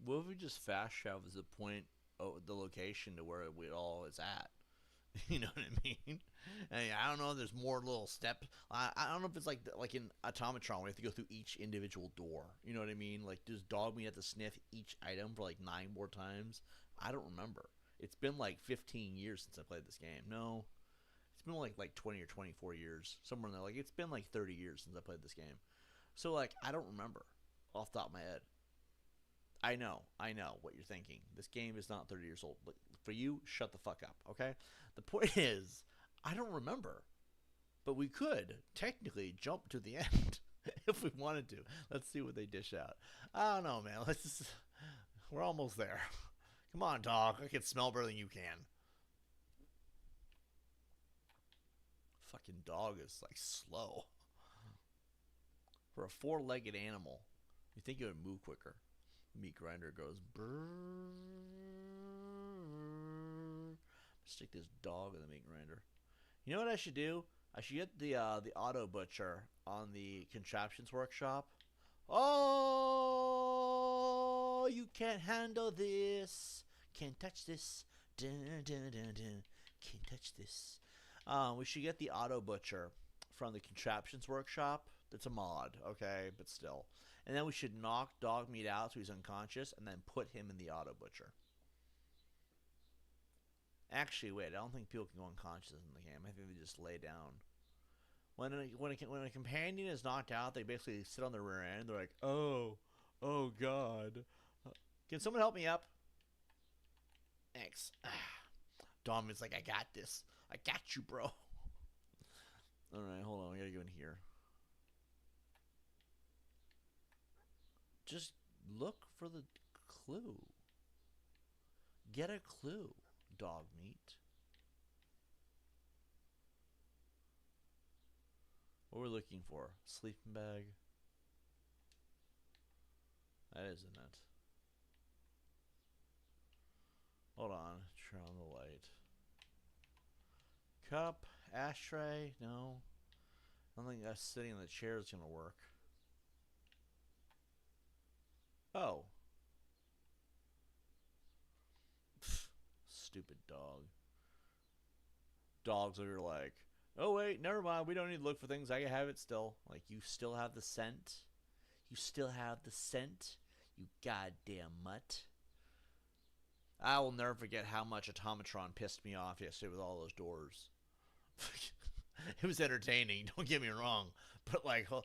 What if we just fast travel to the point, the location to where it all is at? You know what I mean? I don't know if there's more little steps. I don't know if it's like in Automatron, we have to go through each individual door. You know what I mean? Like, does dog meat have to sniff each item for like 9 more times? I don't remember. It's been like 15 years since I played this game. No, it's been like 20 or 24 years, somewhere in there. Like, it's been like 30 years since I played this game. So like, I don't remember off the top of my head. I know what you're thinking. This game is not 30 years old. For you, shut the fuck up, okay? The point is, I don't remember. But we could technically jump to the end if we wanted to. Let's see what they dish out. I don't know, man. Let's just. We're almost there. Come on, dog. I can smell better than you can. Fucking dog is like slow. For a four-legged animal, you think it would move quicker. Meat grinder goes brrrr. Stick this dog in the meat grinder. You know what I should do? I should get the auto butcher on the contraptions workshop. Oh, you can't handle this. Can't touch this. Dun, dun, dun, dun. Can't touch this. We should get the auto butcher from the contraptions workshop. It's a mod, okay, but still. And then we should knock dog meat out so he's unconscious, and then put him in the auto butcher. Actually, wait, I don't think people can go unconscious in the game. I think they just lay down. When a companion is knocked out, they basically sit on the rear end. They're like, oh God. Can someone help me up? Thanks. Dom is like, I got this. I got you, bro. All right, hold on. We gotta go in here. Just look for the clue. Get a clue, dog meat. What we're looking for? Sleeping bag. That isn't it. Hold on. Turn on the light. Cup. Ashtray. No. I don't think us sitting in the chair is going to work. Oh. Pfft, stupid dog. Dogs are like, oh wait, never mind. We don't need to look for things. I can have it still. Like, you still have the scent? You still have the scent? You goddamn mutt. I will never forget how much Automatron pissed me off yesterday with all those doors. It was entertaining, don't get me wrong. But like, oh,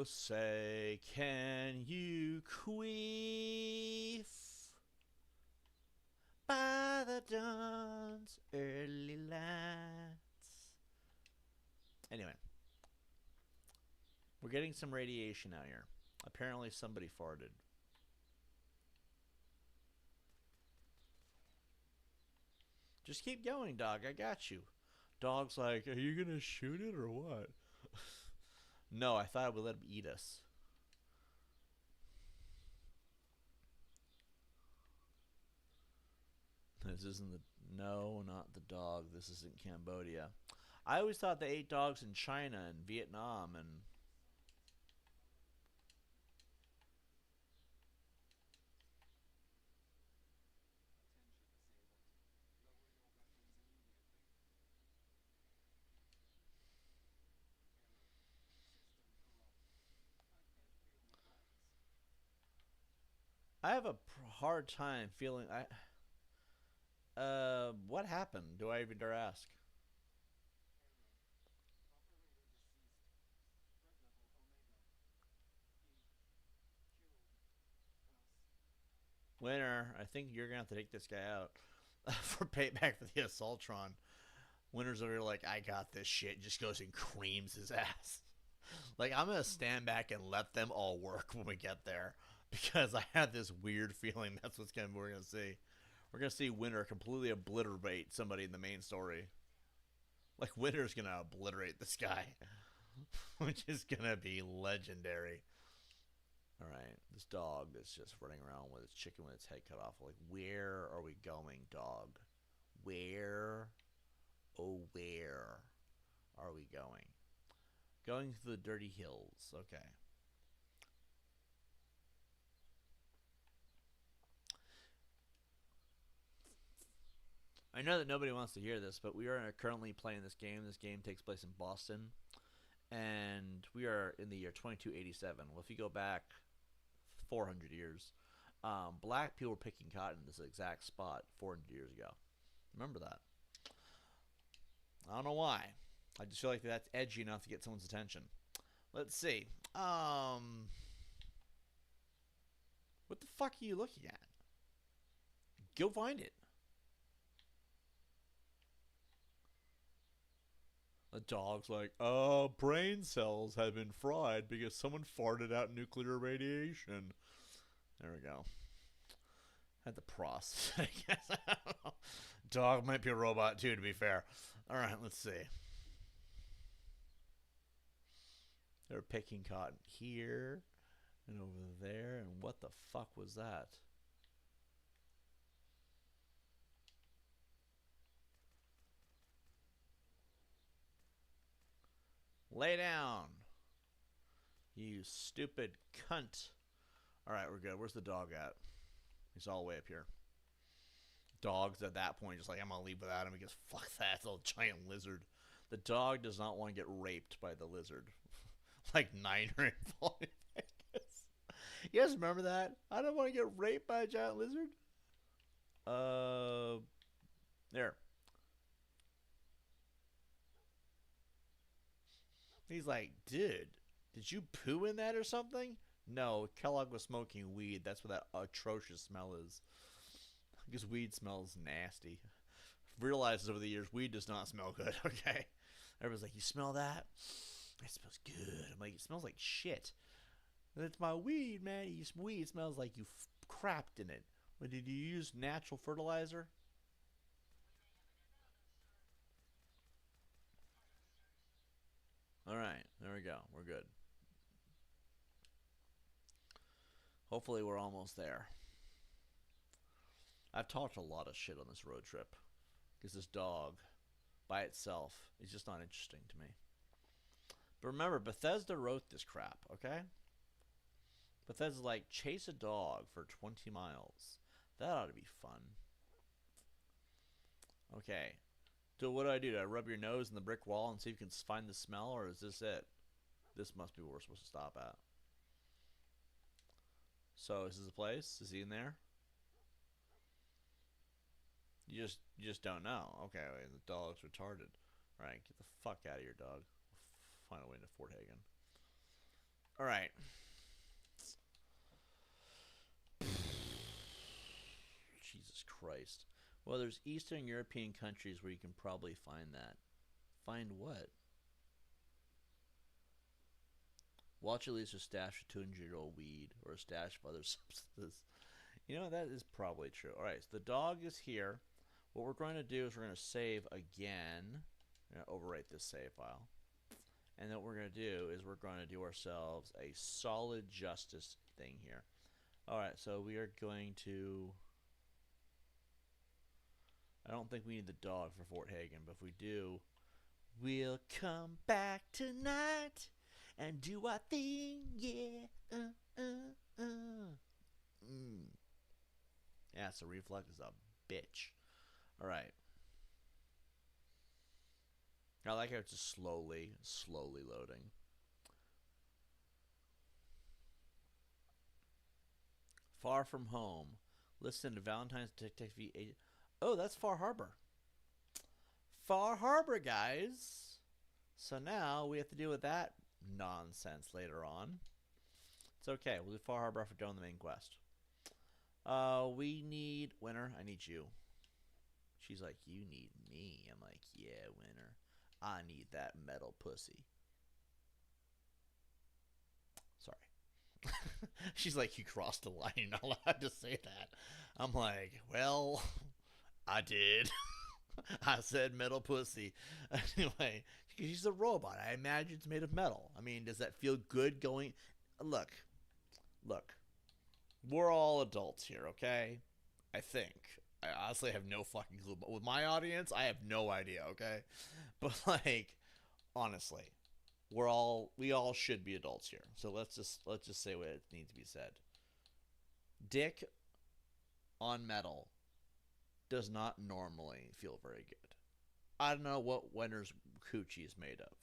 say, can you queef by the dawn's early lights? Anyway, we're getting some radiation out here. Apparently somebody farted. Just keep going, dog. I got you. Dog's like, are you gonna shoot it or what? No, I thought I would let him eat us. This isn't the... No, not the dog. This isn't Cambodia. I always thought they ate dogs in China and Vietnam and... I have a hard time feeling... what happened? Do I even dare ask? Winner, I think you're gonna have to take this guy out for payback for the Assaultron. Winner's over here like, I got this shit. Just goes and creams his ass. Like, I'm gonna stand back and let them all work when we get there because I have this weird feeling that's we're gonna see. We're gonna see Winner completely obliterate somebody in the main story. Like, Winner's gonna obliterate this guy, which is gonna be legendary. All right, this dog is just running around with its chicken with its head cut off. Like, where are we going, dog? Where, oh, where are we going? Going to the dirty hills. Okay. I know that nobody wants to hear this, but we are currently playing this game. This game takes place in Boston, and we are in the year 2287. Well, if you go back 400 years, black people were picking cotton in this exact spot 400 years ago. Remember that. I don't know why. I just feel like that's edgy enough to get someone's attention. Let's see. What the fuck are you looking at? Go find it. The dog's like, brain cells have been fried because someone farted out nuclear radiation. There we go. Had the process, I guess. I don't know. Dog might be a robot too, to be fair. All right, let's see. They're picking cotton here and over there, and what the fuck was that? Lay down, you stupid cunt. All right, we're good. Where's the dog at? He's all the way up here. Dog's at that point just like, I'm gonna leave without him because fuck that, it's a giant lizard. The dog does not want to get raped by the lizard. Like Niner in Falling Vegas. You guys remember that? I don't want to get raped by a giant lizard. There. He's like, dude, did you poo in that or something? No, Kellogg was smoking weed. That's what that atrocious smell is. Because weed smells nasty. Realizes over the years, weed does not smell good, okay? Everyone's like, you smell that? It smells good. I'm like, it smells like shit. It's my weed, man. Weed smells like you crapped in it. Well, did you use natural fertilizer? All right, there we go. We're good. Hopefully, we're almost there. I've talked a lot of shit on this road trip because this dog by itself is just not interesting to me. But remember, Bethesda wrote this crap, okay? Bethesda's like, chase a dog for 20 miles. That ought to be fun. Okay. So what do? Do I rub your nose in the brick wall and see if you can find the smell, or is this it? This must be where we're supposed to stop at. So is this the place? Is he in there? You just don't know. Okay, wait, the dog's retarded. All right, get the fuck out of here, dog. We'll find a way to Fort Hagen. All right. Jesus Christ. Well, there's Eastern European countries where you can probably find that. Find what? Watch at least a stash of 200-year-old weed or a stash of other substances. You know, that is probably true. All right, so the dog is here. What we're going to do is we're going to save again. I'm going to overwrite this save file. And then what we're going to do is we're going to do ourselves a solid justice thing here. All right, so we are going to... I don't think we need the dog for Fort Hagen, but if we do, we'll come back tonight and do our thing, yeah. Yeah, so reflux is a bitch. All right. I like how it's just slowly loading. Far from home. Listen to Valentine's Detective V8. Oh, that's Far Harbor. Far Harbor, guys. So now we have to deal with that nonsense later on. It's okay. We'll do Far Harbor after doing the main quest. We need Winter. I need you. She's like, you need me. I'm like, yeah, Winter. I need that metal pussy. Sorry. She's like, you crossed the line. You're not allowed to say that. I'm like, well, I did. I said metal pussy. Anyway, she's a robot. I imagine it's made of metal. I mean, does that feel good going? Look. We're all adults here, okay? I think. I honestly have no fucking clue. But with my audience, I have no idea, okay? But like, honestly, we all should be adults here. So let's just say what needs to be said. Dick on metal does not normally feel very good. I don't know what Winter's coochie is made of,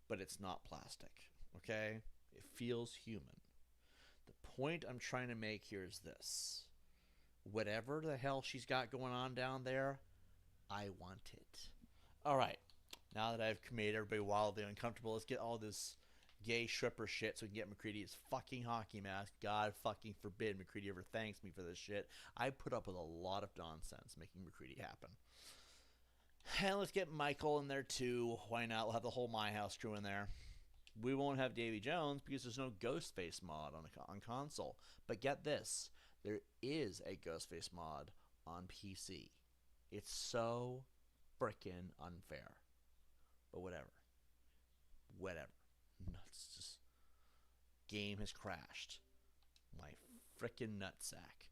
but it's not plastic, okay? It feels human. The point I'm trying to make here is this. Whatever the hell she's got going on down there, I want it. All right. Now that I've made everybody wildly uncomfortable, let's get all this gay stripper shit so we can get McCready his fucking hockey mask. God fucking forbid McCready ever thanks me for this shit. I put up with a lot of nonsense making McCready happen. And let's get Michael in there too. Why not? We'll have the whole My House crew in there. We won't have Davy Jones because there's no Ghostface mod on console. But get this, there is a Ghostface mod on PC. It's so freaking unfair. But whatever. Whatever. Nuts. Just game has crashed. My freaking nutsack.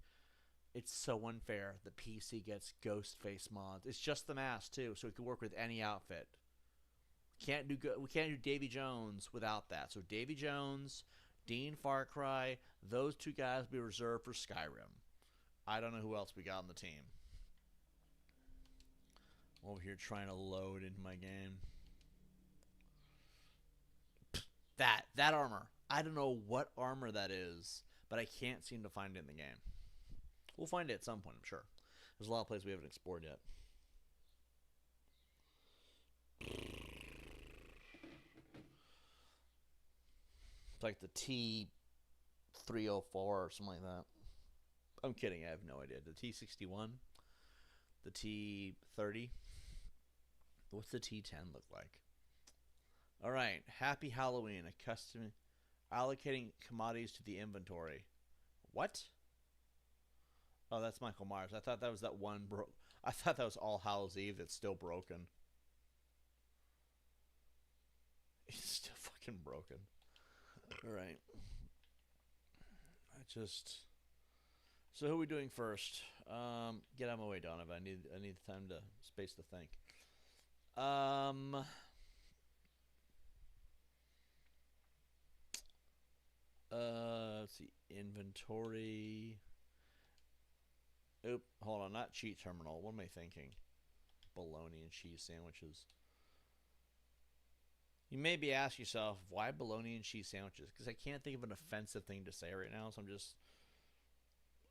It's so unfair. The PC gets Ghostface mods. It's just the mask too, so it can work with any outfit. We can't do Davy Jones without that. So Davy Jones, Dean Far Cry, those two guys will be reserved for Skyrim. I don't know who else we got on the team. I'm over here trying to load into my game. That armor. I don't know what armor that is, but I can't seem to find it in the game. We'll find it at some point, I'm sure. There's a lot of places we haven't explored yet. It's like the T304 or something like that. I'm kidding, I have no idea. The T61? The T30? What's the T10 look like? Alright, Happy Halloween. A custom allocating commodities to the inventory. What? Oh, that's Michael Myers. I thought that was that one I thought that was All Hallows Eve that's still broken. It's still fucking broken. Alright. So who are we doing first? Get out of my way, Donovan. I need time to space to think. Let's see. Inventory. Oop, hold on, not cheat terminal. What am I thinking? Bologna and cheese sandwiches. You may be asking yourself, why bologna and cheese sandwiches? Because I can't think of an offensive thing to say right now, so I'm just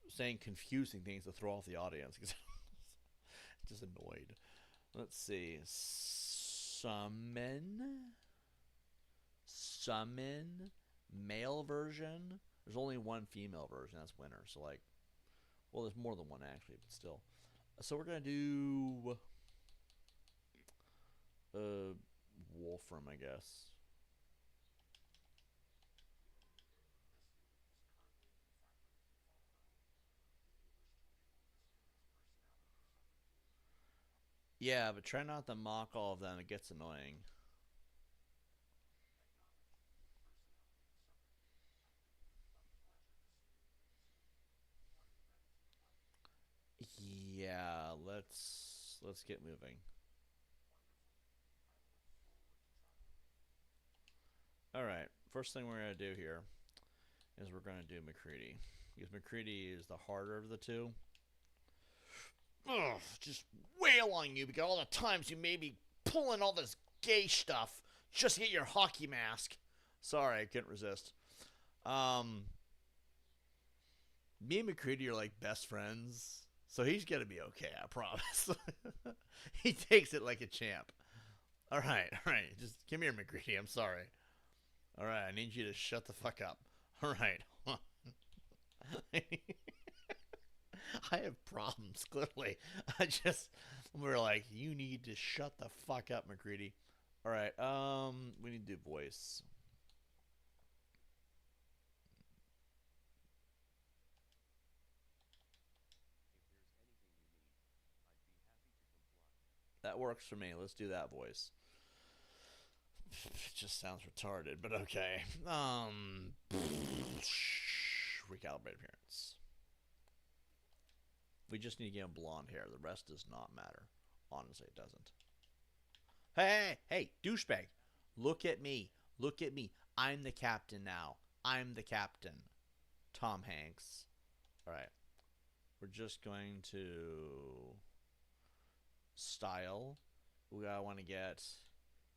saying confusing things to throw off the audience. Because I'm just annoyed. Let's see. Summon. Male version. There's only one female version. That's winner. So, like, well, there's more than one actually, but still. So we're gonna do Wolfram, I guess. Yeah, but try not to mock all of them. It gets annoying. Yeah, let's get moving. All right. First thing we're gonna do here is we're gonna do McCready because McCready is the harder of the two. Ugh, just wail on you because all the times you made me pulling all this gay stuff just to get your hockey mask. Sorry, I couldn't resist. Um, Me and McCready are like best friends, so he's gonna be okay. I promise. He takes it like a champ. All right. Just come here, McCready. I'm sorry. All right, I need you to shut the fuck up. All right. I have problems, clearly. We're like, you need to shut the fuck up, McCready. All right, we need to do voice. That works for me. Let's do that voice. It just sounds retarded, but okay. Recalibrate appearance. We just need to get him blonde hair. The rest does not matter. Honestly, it doesn't. Hey, douchebag. Look at me. Look at me. I'm the captain now. I'm the captain. Tom Hanks. All right. We're just going to style. We want to get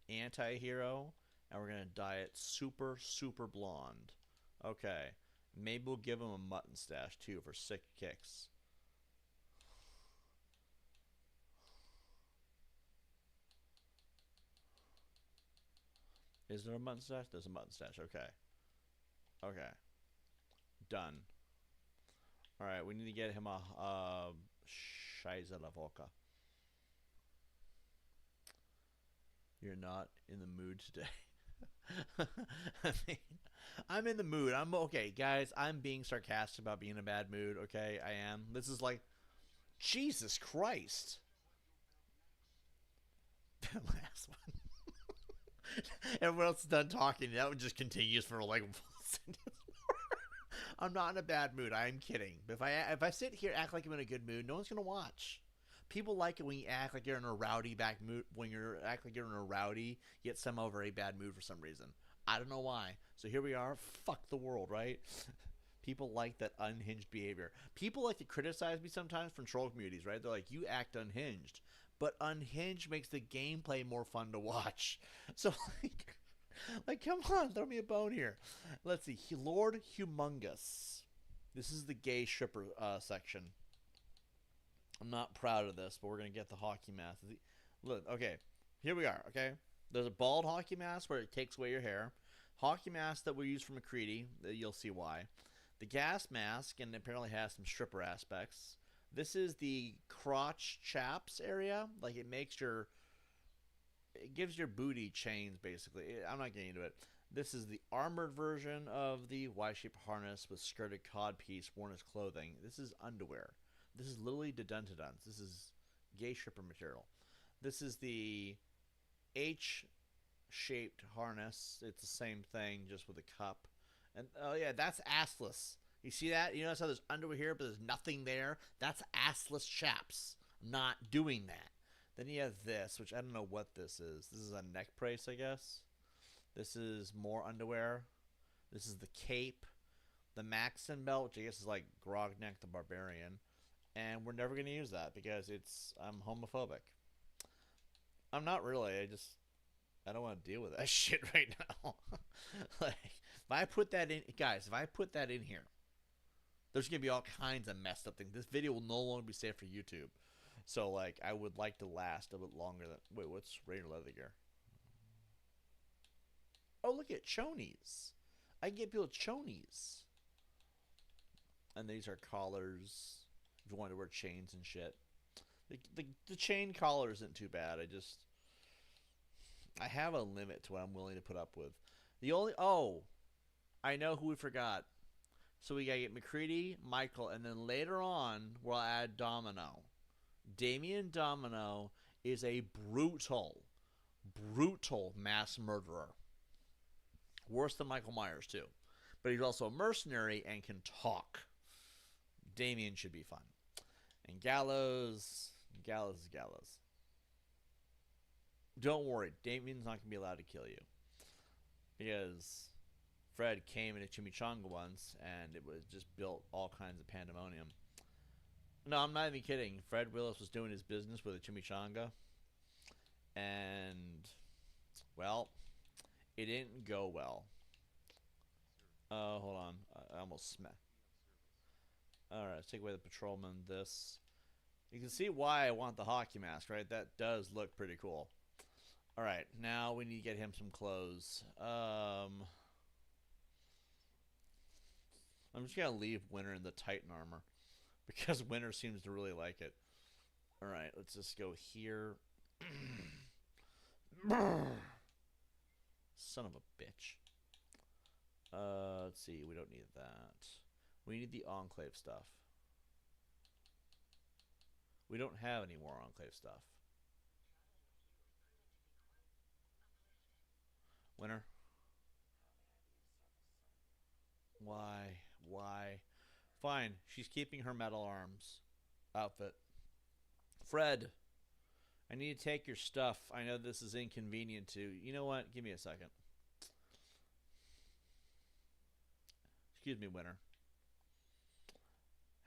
anti-hero, and we're going to dye it super, super blonde. Okay. Maybe we'll give him a mutton stash, too, for sick kicks. Is there a mutton stash? There's a mutton stash. Okay. Okay. Done. All right. We need to get him a Scheiße la Vodka. You're not in the mood today. I mean, I'm in the mood. I'm okay, guys. I'm being sarcastic about being in a bad mood. Okay, I am. This is like Jesus Christ. The last one. Everyone else is done talking. That one just continues for like. I'm not in a bad mood. I'm kidding. But if I sit here act like I'm in a good mood, no one's gonna watch. People like it when you act like you're in a rowdy back mood. When you act like you're in a rowdy, yet somehow very bad mood for some reason. I don't know why. So here we are. Fuck the world, right? People like that unhinged behavior. People like to criticize me sometimes from troll communities, right? They're like, you act unhinged. But unhinged makes the gameplay more fun to watch. So, come on, throw me a bone here. Let's see. Lord Humongous. This is the gay stripper section. I'm not proud of this, but we're going to get the hockey mask. Look, okay. Here we are, okay? There's a bald hockey mask where it takes away your hair. Hockey mask that we use for McCready. You'll see why. The gas mask, and apparently has some stripper aspects. This is the crotch chaps area. Like, it gives your booty chains, basically. I'm not getting into it. This is the armored version of the Y-shaped harness with skirted codpiece worn as clothing. This is underwear. This is literally Duduntadunts. This is gay stripper material. This is the H-shaped harness. It's the same thing, just with a cup. And oh yeah, that's assless. You see that? You notice how there's underwear here, but there's nothing there? That's assless chaps. I'm not doing that. Then you have this, which I don't know what this is. This is a neck brace, I guess. This is more underwear. This is the cape. The Maxon belt, which I guess is like Grognak the Barbarian. And we're never going to use that because I'm homophobic. I'm not really. I don't want to deal with that shit right now. Like, if I put that in, guys, if I put that in here, there's going to be all kinds of messed up things. This video will no longer be safe for YouTube. So, like, I would like to last a bit longer than... Wait, what's Raider Leather Gear? Oh, look at chonies. I can get people chonies. And these are collars. If you want to wear chains and shit. The chain collar isn't too bad. I have a limit to what I'm willing to put up with. I know who we forgot. So we gotta get McCready, Michael, and then later on we'll add Domino. Damien Domino is a brutal mass murderer. Worse than Michael Myers too. But he's also a mercenary and can talk. Damien should be fun. And Gallows is Gallows. Don't worry, Damien's not going to be allowed to kill you. Because Fred came in a chimichanga once, and it was just built all kinds of pandemonium. No, I'm not even kidding. Fred Willis was doing his business with a chimichanga. And, well, it didn't go well. Hold on. I almost smacked. Alright, let's take away the patrolman. This. You can see why I want the hockey mask, right? That does look pretty cool. Alright, now we need to get him some clothes. I'm just going to leave Winter in the Titan armor. Because Winter seems to really like it. Alright, let's just go here. Son of a bitch. Let's see. We don't need that. We need the Enclave stuff. We don't have any more Enclave stuff. Winner? Why? Why? Fine. She's keeping her metal arms outfit. Fred, I need to take your stuff. I know this is inconvenient to... You know what? Give me a second. Excuse me, Winter.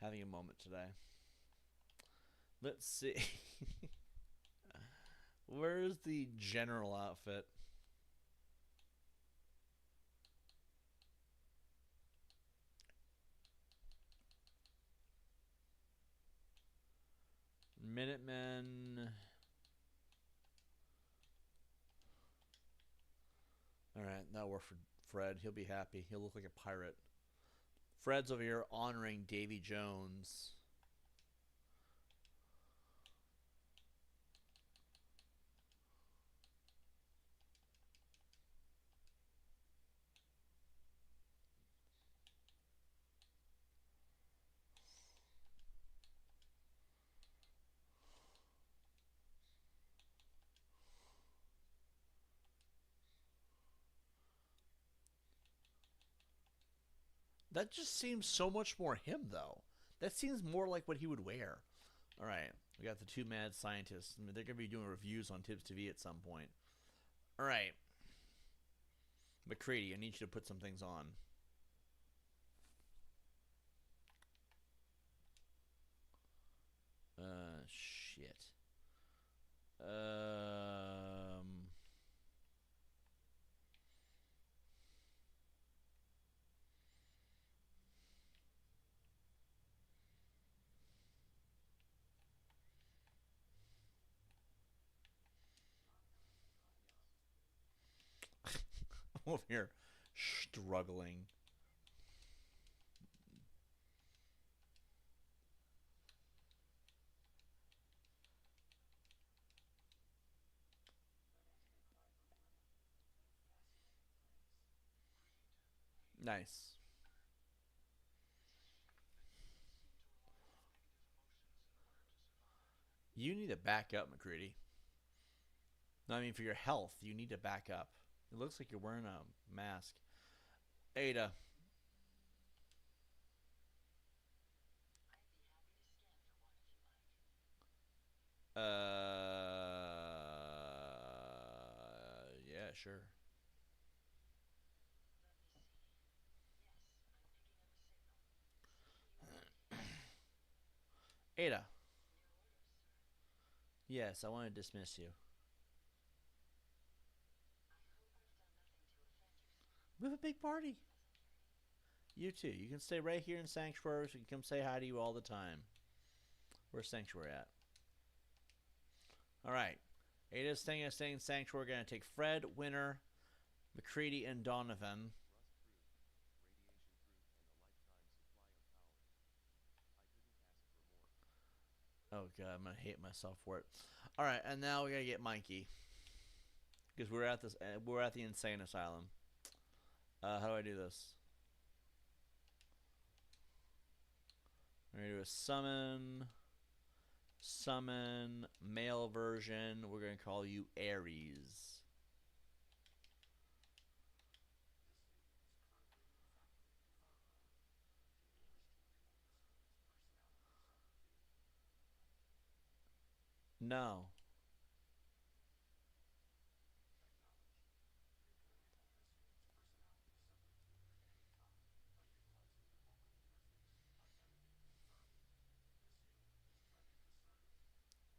Having a moment today. Let's see. Where's the general outfit? Minutemen. All That'll work for Fred. He'll be happy. He'll look like a pirate. Fred's over here honoring Davy Jones. That just seems so much more him, though. That seems more like what he would wear. All right, we got the two mad scientists. I mean, they're gonna be doing reviews on Tibbs TV at some point. All right, McCready, I need you to put some things on. Shit. Um, I'm over here struggling. Nice. You need to back up, McCready. No, I mean for your health, you need to back up. It looks like you're wearing a mask. Ada. Yeah, sure. Ada. Yes, I want to dismiss you. We have a big party. You too. You can stay right here in Sanctuary. So we can come say hi to you all the time. Where's Sanctuary at? All right. Ada's staying in Sanctuary. We're going to take Fred, Winter, McCready, and Donovan. Oh god, I'm gonna hate myself for it. All right, and now we gotta get Mikey because we're at the insane asylum. How do I do this? We're gonna do a summon male version. We're gonna call you Aries. No,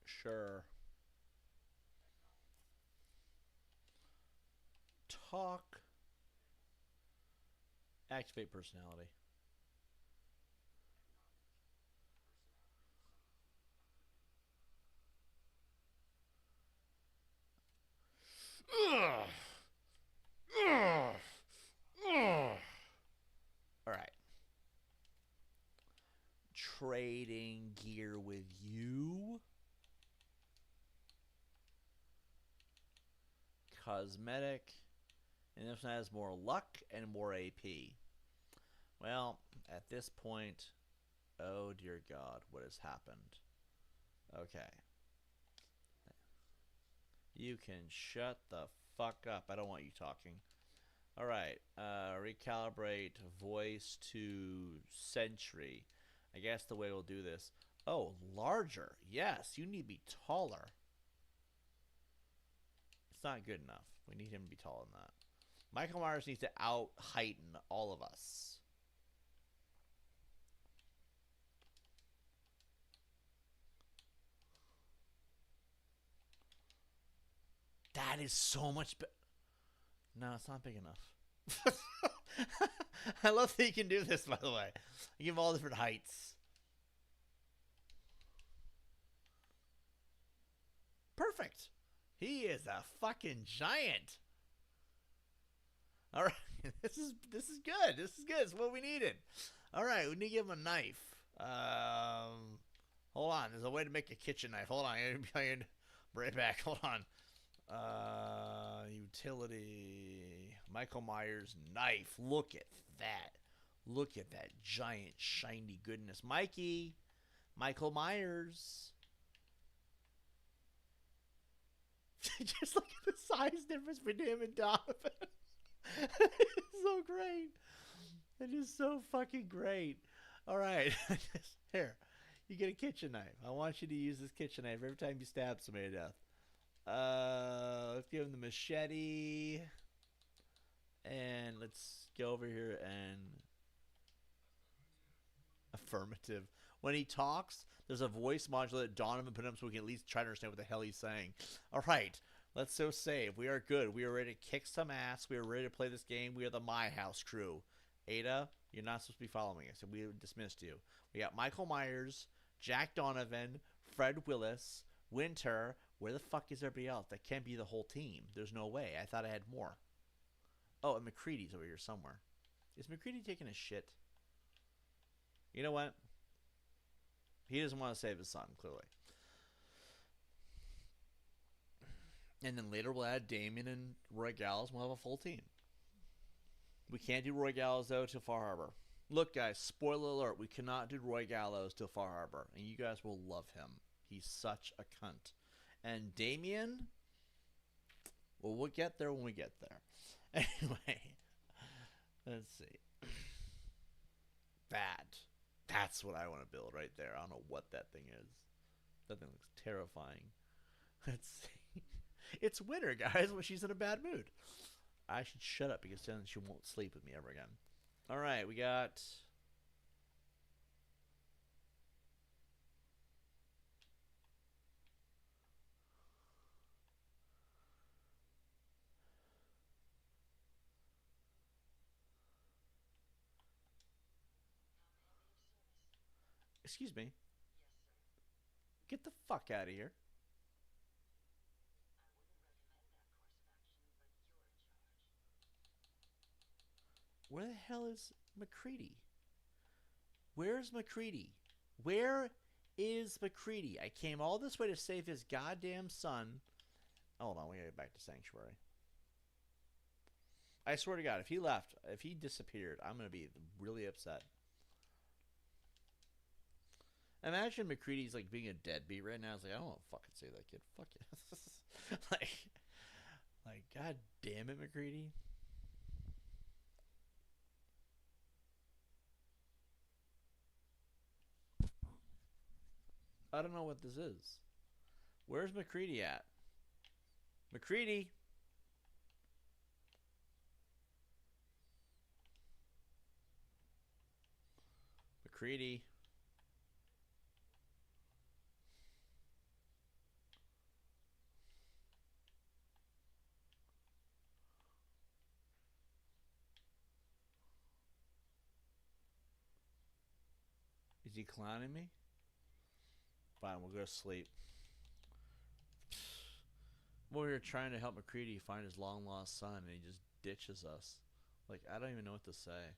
sure. Talk. Activate personality. Ugh. Ugh. Ugh. All right. Trading gear with you. Cosmetic. And this one has more luck and more AP. Well, at this point, oh dear God, what has happened? Okay. You can shut the fuck up. I don't want you talking. All right. Recalibrate voice to century. I guess the way we'll do this. Oh, larger. Yes, you need to be taller. It's not good enough. We need him to be taller than that. Michael Myers needs to out heighten all of us. That is so much better. No, it's not big enough. I love that you can do this, by the way. You give all different heights. Perfect. He is a fucking giant. All right, this is good. This is good. It's what we needed. All right, we need to give him a knife. Hold on. There's a way to make a kitchen knife. Hold on. I'm right back. Hold on. Utility. Michael Myers knife. Look at that. Look at that giant shiny goodness. Mikey. Michael Myers. Just look at the size difference between him and Donovan. It's so great. It is so fucking great. All right. Here. You get a kitchen knife. I want you to use this kitchen knife every time you stab somebody to death. Let's give him the machete. And let's go over here and affirmative. When he talks, there's a voice modulator that Donovan put up so we can at least try to understand what the hell he's saying. All right, let's so save. We are good. We are ready to kick some ass. We are ready to play this game. We are the My House crew. Ada, you're not supposed to be following us, and we dismissed you. We got Michael Myers, Jack Donovan, Fred Willis, Winter. Where the fuck is everybody else? That can't be the whole team. There's no way. I thought I had more. Oh, and McCready's over here somewhere. Is McCready taking a shit? You know what? He doesn't want to save his son, clearly. And then later we'll add Damien and Roy Gallows, and we'll have a full team. We can't do Roy Gallows, though, till Far Harbor. Look, guys, spoiler alert, we cannot do Roy Gallows till Far Harbor, and you guys will love him. He's such a cunt. And Damien, well, we'll get there when we get there. Anyway, let's see. That's what I want to build right there. I don't know what that thing is. That thing looks terrifying. Let's see. It's winter, guys, when she's in a bad mood. I should shut up because then she won't sleep with me ever again. All right, we got... Excuse me. Get the fuck out of here. Where the hell is McCready? Where's McCready? Where is McCready? I came all this way to save his goddamn son. Hold on, we gotta get back to Sanctuary. I swear to God, if he left, if he disappeared, I'm gonna be really upset. Imagine McCready's like being a deadbeat right now. It's like, I don't want to fucking say that kid. Fuck it. like, God damn it, McCready. I don't know what this is. Where's McCready at? McCready. McCready. Is he clowning me? Fine, we'll go to sleep. We're here trying to help McCready find his long lost son, and he just ditches us. Like, I don't even know what to say.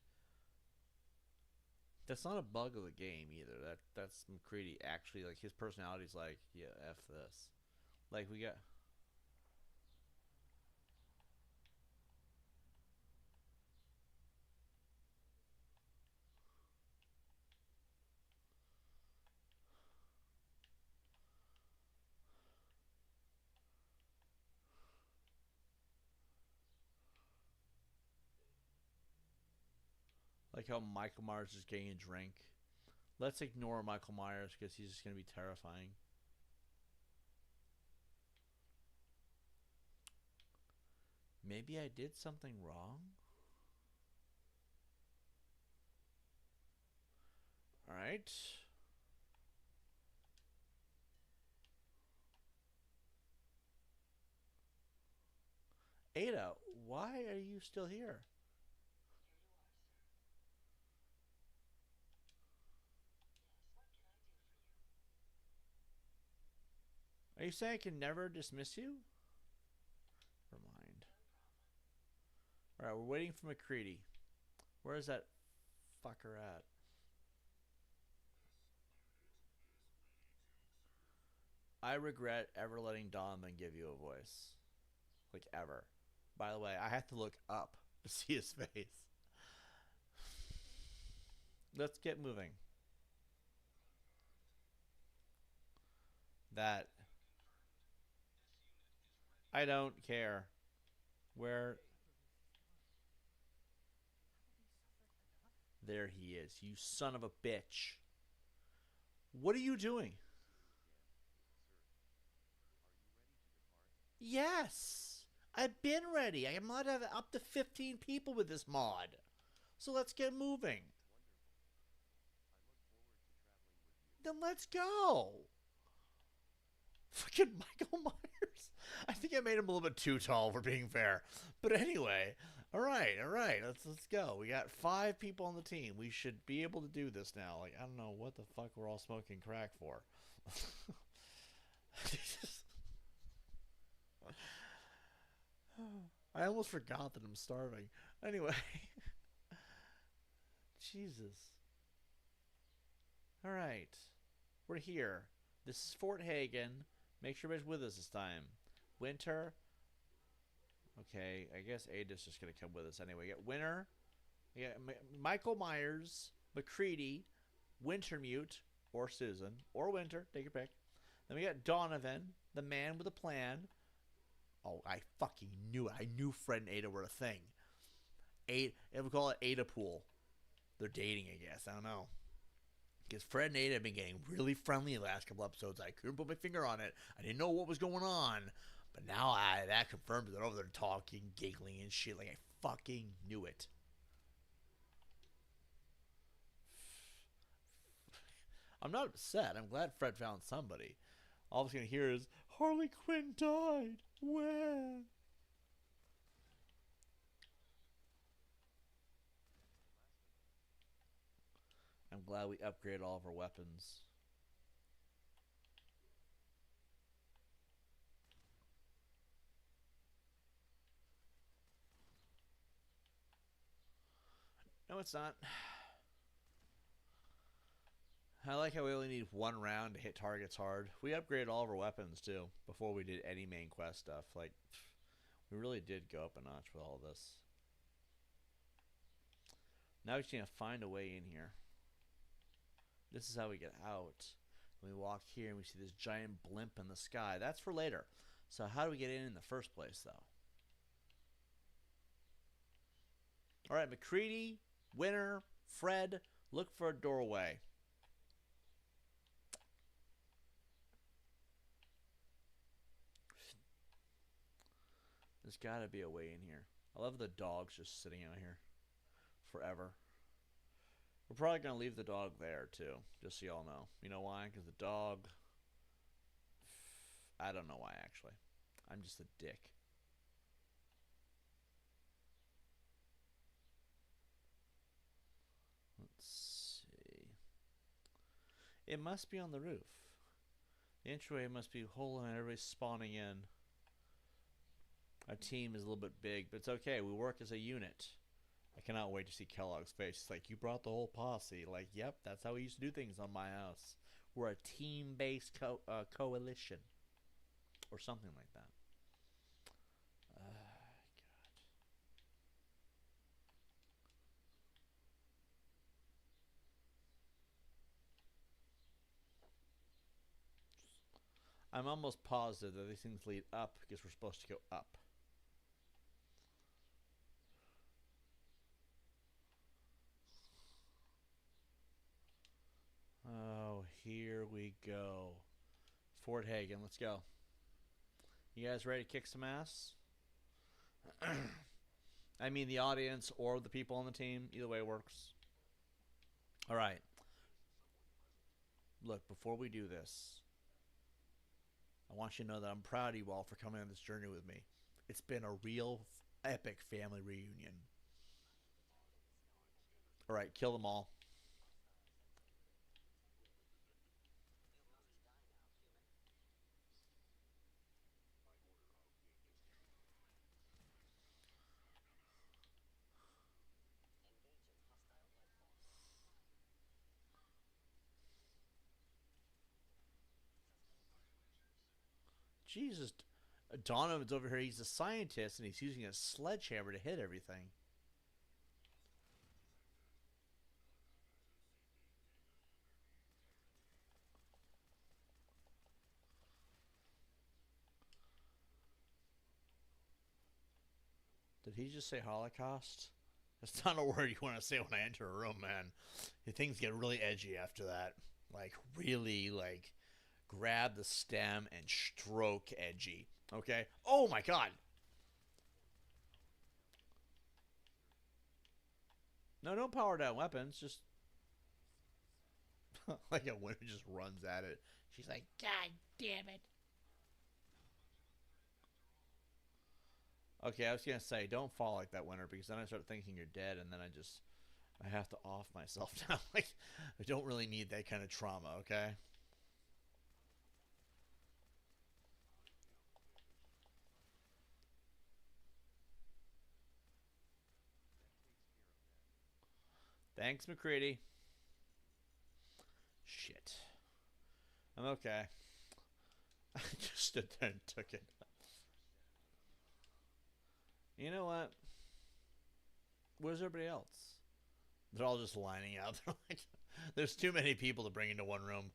That's not a bug of the game either. That's McCready actually, like, his personality's like, yeah, F this. Like, we got... Like how Michael Myers is getting a drink. Let's ignore Michael Myers because he's just going to be terrifying. Maybe I did something wrong? Alright. Ada, why are you still here? Are you saying I can never dismiss you? Never mind. Alright, we're waiting for McCready. Where is that fucker at? I regret ever letting Donovan give you a voice. Like, ever. By the way, I have to look up to see his face. Let's get moving. That. I don't care. Where. There he is. You son of a bitch. What are you doing? Yes. I've been ready. I am allowed to have up to 15 people with this mod. So let's get moving. Then let's go. Fucking Michael Myers. I think I made him a little bit too tall for being fair. But anyway, all right, all right. Let's go. We got 5 people on the team. We should be able to do this now. Like, I don't know what the fuck we're all smoking crack for. I almost forgot that I'm starving. Anyway, Jesus. All right. We're here. This is Fort Hagen. Make sure everybody's with us this time. Winter. Okay, I guess Ada's just going to come with us anyway. We got Winter. We got Michael Myers, McCready, Wintermute, or Susan, or Winter. Take your pick. Then we got Donovan, the man with a plan. Oh, I fucking knew it. I knew Fred and Ada were a thing. And we call it Ada Pool. They're dating, I guess. I don't know. Because Fred and Ada have been getting really friendly the last couple episodes. I couldn't put my finger on it. I didn't know what was going on. But now that confirms they're over there talking, giggling, and shit. Like, I fucking knew it. I'm not upset. I'm glad Fred found somebody. All I was going to hear is, Harley Quinn died. When? I'm glad we upgraded all of our weapons. No, it's not. I like how we only need 1 round to hit targets hard. We upgraded all of our weapons, too, before we did any main quest stuff. Like, we really did go up a notch with all this. Now we just need to find a way in here. This is how we get out. We walk here and we see this giant blimp in the sky. That's for later. So how do we get in the first place, though? All right, McCready, Winter, Fred, look for a doorway. There's got to be a way in here. I love the dogs just sitting out here forever. We're probably going to leave the dog there, too, just so y'all know. You know why? Because the dog... I don't know why, actually. I'm just a dick. Let's see. It must be on the roof. The entryway must be whole and everybody's spawning in. Our team is a little bit big, but it's okay. We work as a unit. I cannot wait to see Kellogg's face. It's like, you brought the whole posse. Like, yep, that's how we used to do things on my house. We're a team-based coalition. Or something like that. God. I'm almost positive that these things lead up because we're supposed to go up. Oh, here we go. Fort Hagen, let's go. You guys ready to kick some ass? I mean the audience or the people on the team. Either way works. Alright. Look, before we do this, I want you to know that I'm proud of you all for coming on this journey with me. It's been a real epic family reunion. Alright, kill them all. Jesus. Donovan's over here. He's a scientist and he's using a sledgehammer to hit everything. Did he just say Holocaust? That's not a word you want to say when I enter a room, man. Things get really edgy after that. Like, really, like, grab the stem and stroke edgy. Okay? Oh my god! No, don't power down weapons. Just like a winner just runs at it. She's like, God damn it. Okay, I was gonna say, don't fall like that, winner, because then I start thinking you're dead, and then I have to off myself now. Like, I don't really need that kind of trauma. Okay. Thanks, McCready. Shit. I'm okay. I just stood there and took it. You know what? Where's everybody else? They're all just lining up. They're like, there's too many people to bring into one room.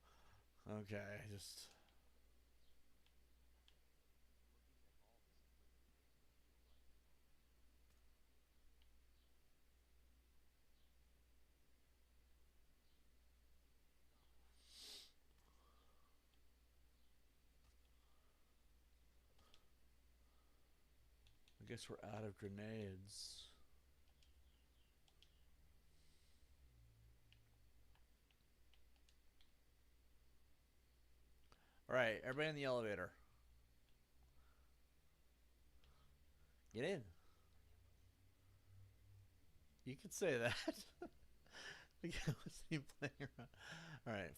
Okay, just. I guess we're out of grenades. All right, everybody in the elevator. Get in. You could say that. What's he playing around? All right,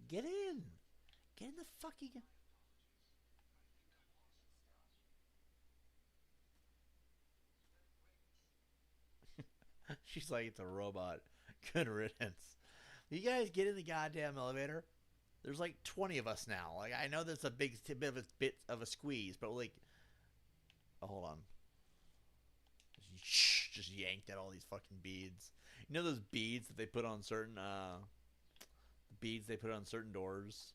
get in. Get in the fucking. She's like, it's a robot. Good riddance. You guys get in the goddamn elevator. There's like 20 of us now. Like, I know that's a bit of a squeeze, but like, oh, hold on. Just yanked at all these fucking beads. You know those beads that they put on certain beads they put on certain doors.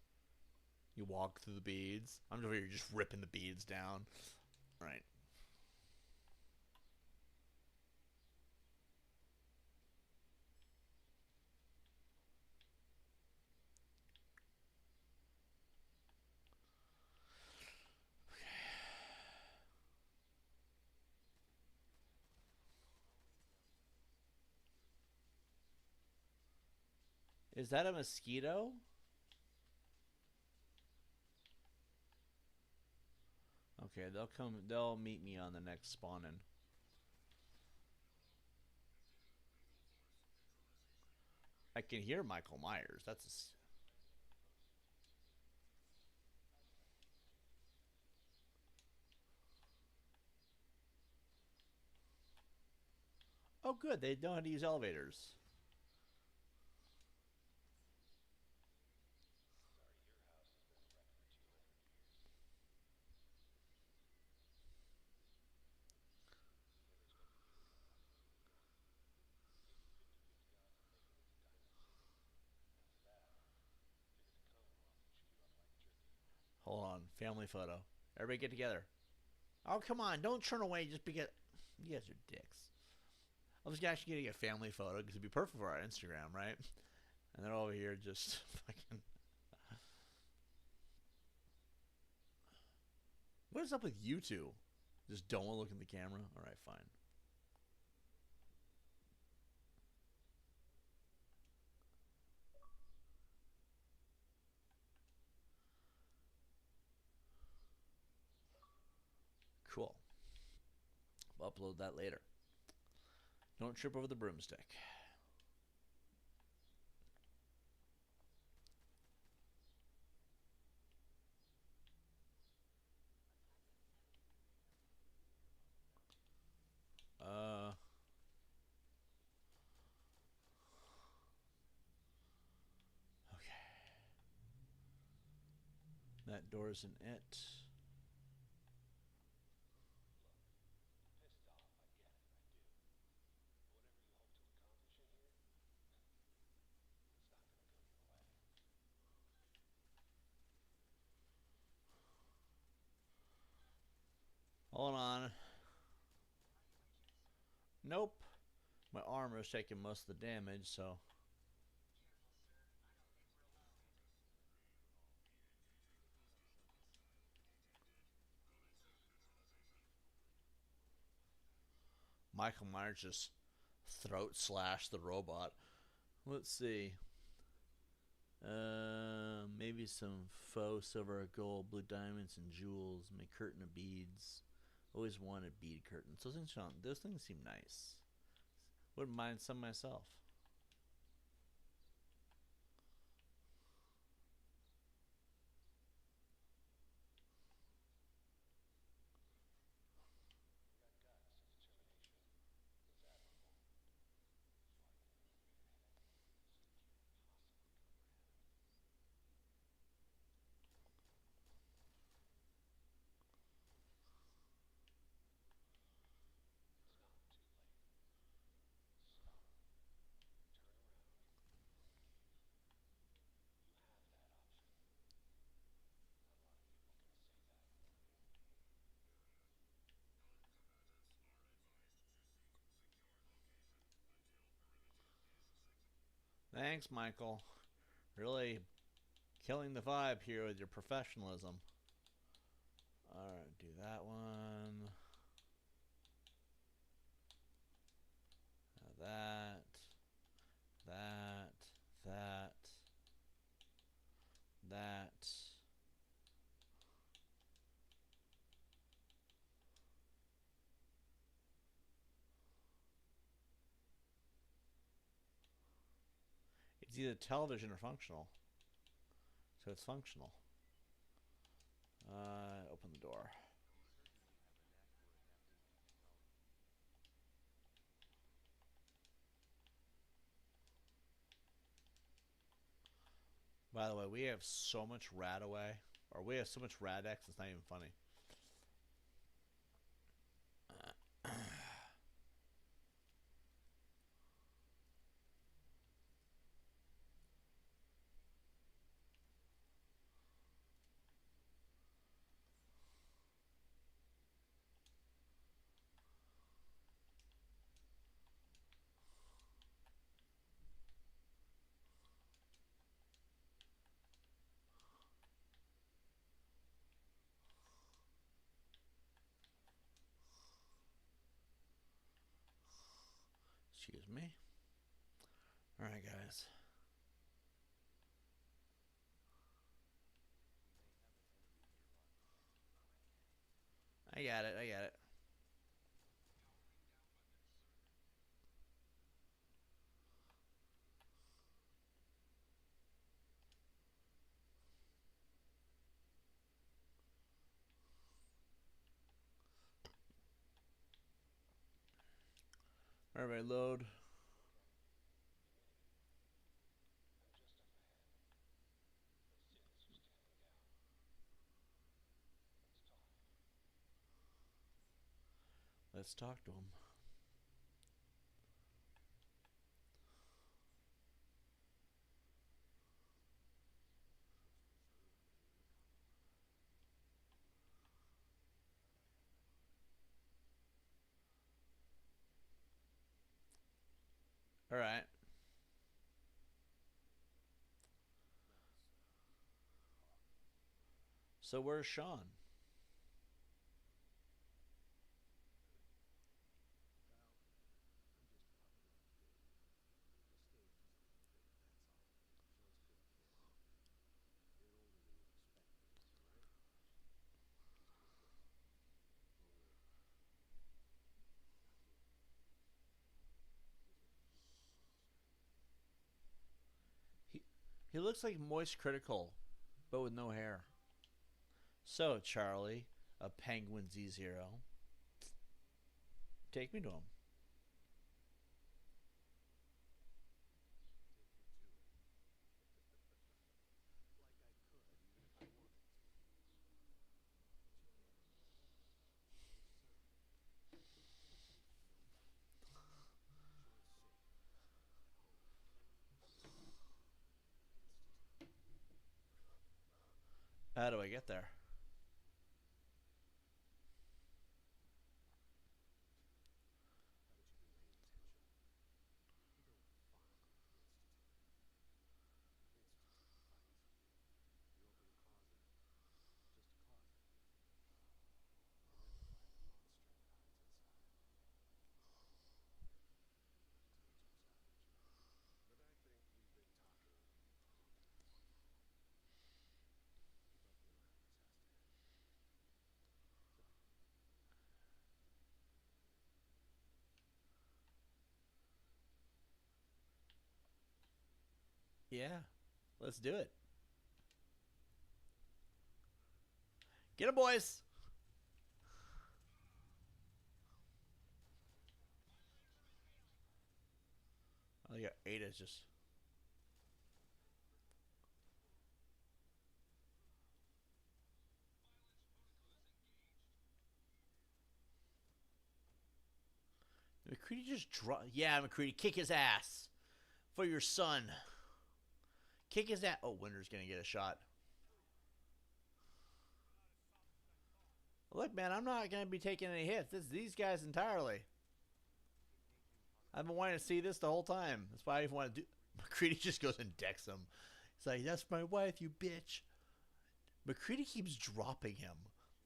You walk through the beads. I'm over here just ripping the beads down. All right. Is that a mosquito? Okay, they'll come. They'll meet me on the next spawning. I can hear Michael Myers. Oh, good. They know how to use elevators. Hold on. Family photo. Everybody get together. Oh, come on. Don't turn away just because. You guys are dicks. I was actually getting a family photo because it'd be perfect for our Instagram, right? And they're over here just fucking. What is up with you two? Just don't want to look in the camera? Alright, fine. Cool. I'll upload that later. Don't trip over the broomstick. Uh. Okay. that door isn't it. Hold on. Nope. My armor is taking most of the damage, so. Michael Myers just throat slashed the robot. Let's see. Maybe some faux silver, gold, blue diamonds, and jewels. My curtain of beads. Always wanted bead curtains. Those things seem nice. Wouldn't mind some myself. Thanks, Michael. Really killing the vibe here with your professionalism. Alright, do that one. That. That. That. That. It's either television or functional. So it's functional. Open the door. By the way, we have so much rad away. Or we have so much rad X, it's not even funny. Excuse me. Alright, guys. I got it, I got it. Everybody load. Let's talk to him. Alright. So where's Shaun? He he looks like Moist Critical, but with no hair. So, Charlie, a Penguin Z0, take me to him. How do I get there? Yeah, let's do it. Get him, boys. Oh, yeah, Ada's just. McCready just drop. Yeah, McCready, kick his ass for your son. Kick his ass. Oh, Winter's gonna get a shot. Look, man, I'm not gonna be taking any hits. It's these guys entirely. I've been wanting to see this the whole time. That's why I even want to do. McCready just goes and decks him. He's like, "That's my wife, you bitch." McCready keeps dropping him,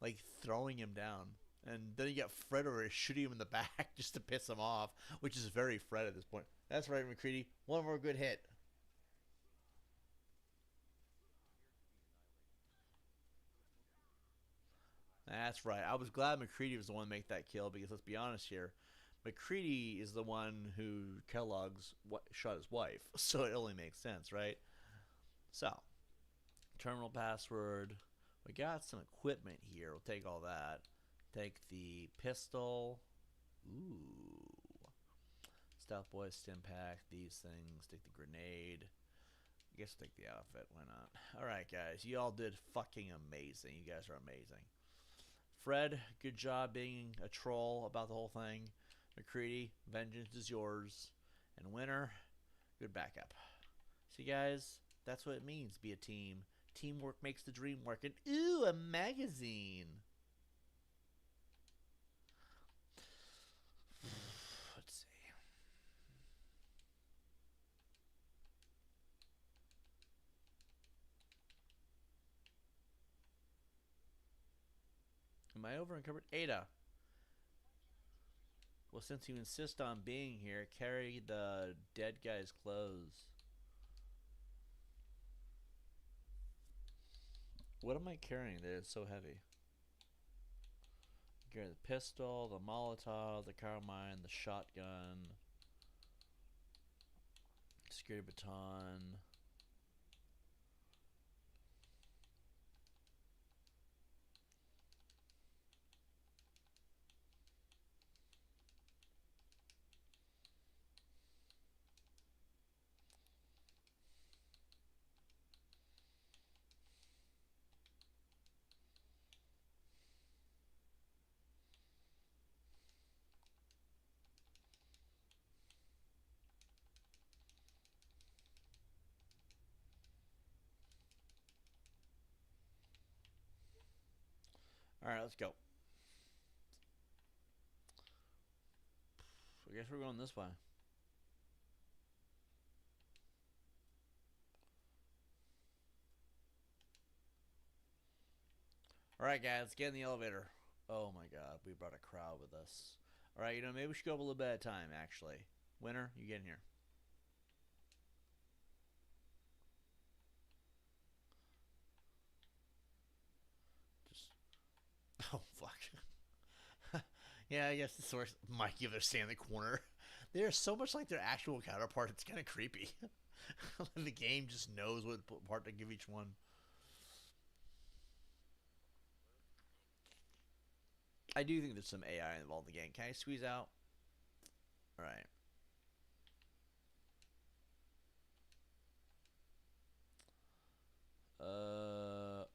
like throwing him down. And then you got Fred over shooting him in the back just to piss him off, which is very Fred at this point. That's right, McCready. One more good hit. That's right. I was glad McCready was the one to make that kill because let's be honest here. McCready is the one who Kellogg's shot his wife, so it only makes sense, right? So, terminal password. We got some equipment here. We'll take all that. Take the pistol. Ooh. Stealth boy, stim pack, these things. Take the grenade. I guess I'll take the outfit. Why not? Alright, guys. You all did fucking amazing. You guys are amazing. Fred, good job being a troll about the whole thing. McCready, vengeance is yours. And Winter, good backup. See, guys, that's what it means to be a team. Teamwork makes the dream work. And ooh, a magazine. Let's see. Am I over encumbered? Ada. Well, since you insist on being here, carry the dead guy's clothes. What am I carrying that is so heavy? Carry the pistol, the Molotov, the carbine, the shotgun, security baton. All right, let's go. I guess we're going this way. All right, guys, let's get in the elevator. Oh my God, we brought a crowd with us. All right, maybe we should go up a little bit at a time. Actually, Winter, you get in here. Just oh fuck. Yeah, I guess the source Mikey if they're staying in the corner. They're so much like their actual counterpart. It's kind of creepy. The game just knows what part to give each one. I do think there's some AI involved in the game. Can I squeeze out? All right.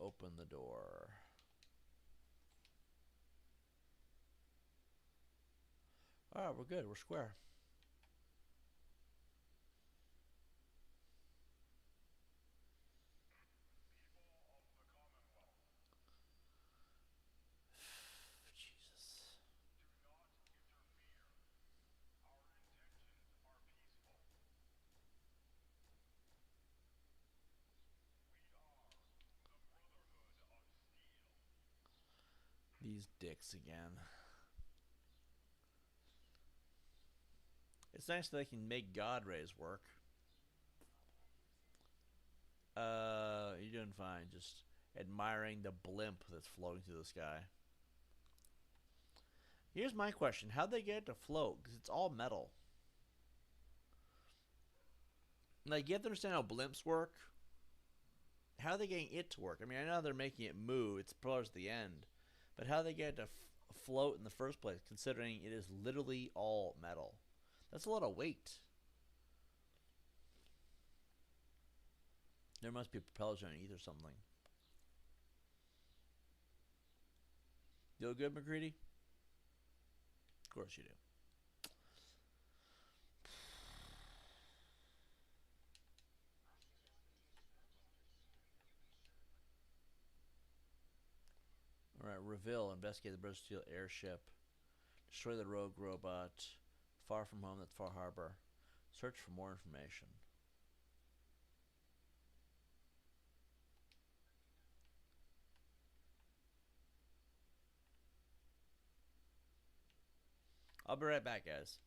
Open the door. All right, we're good. We're square. These dicks again. It's nice that they can make God rays work. You're doing fine. Just admiring the blimp that's floating through the sky. Here's my question: how'd they get it to float? Because it's all metal. Like, you have to understand how blimps work. How are they getting it to work? I mean, I know they're making it move. It's towards the end, but how do they get it to float in the first place? Considering it is literally all metal, that's a lot of weight. There must be propellers underneath or something. You feel good, McCready? Of course you do. All right, Reveal. Investigate the British Steel airship. Destroy the rogue robot. Far from home, that's Far Harbor. Search for more information. I'll be right back, guys.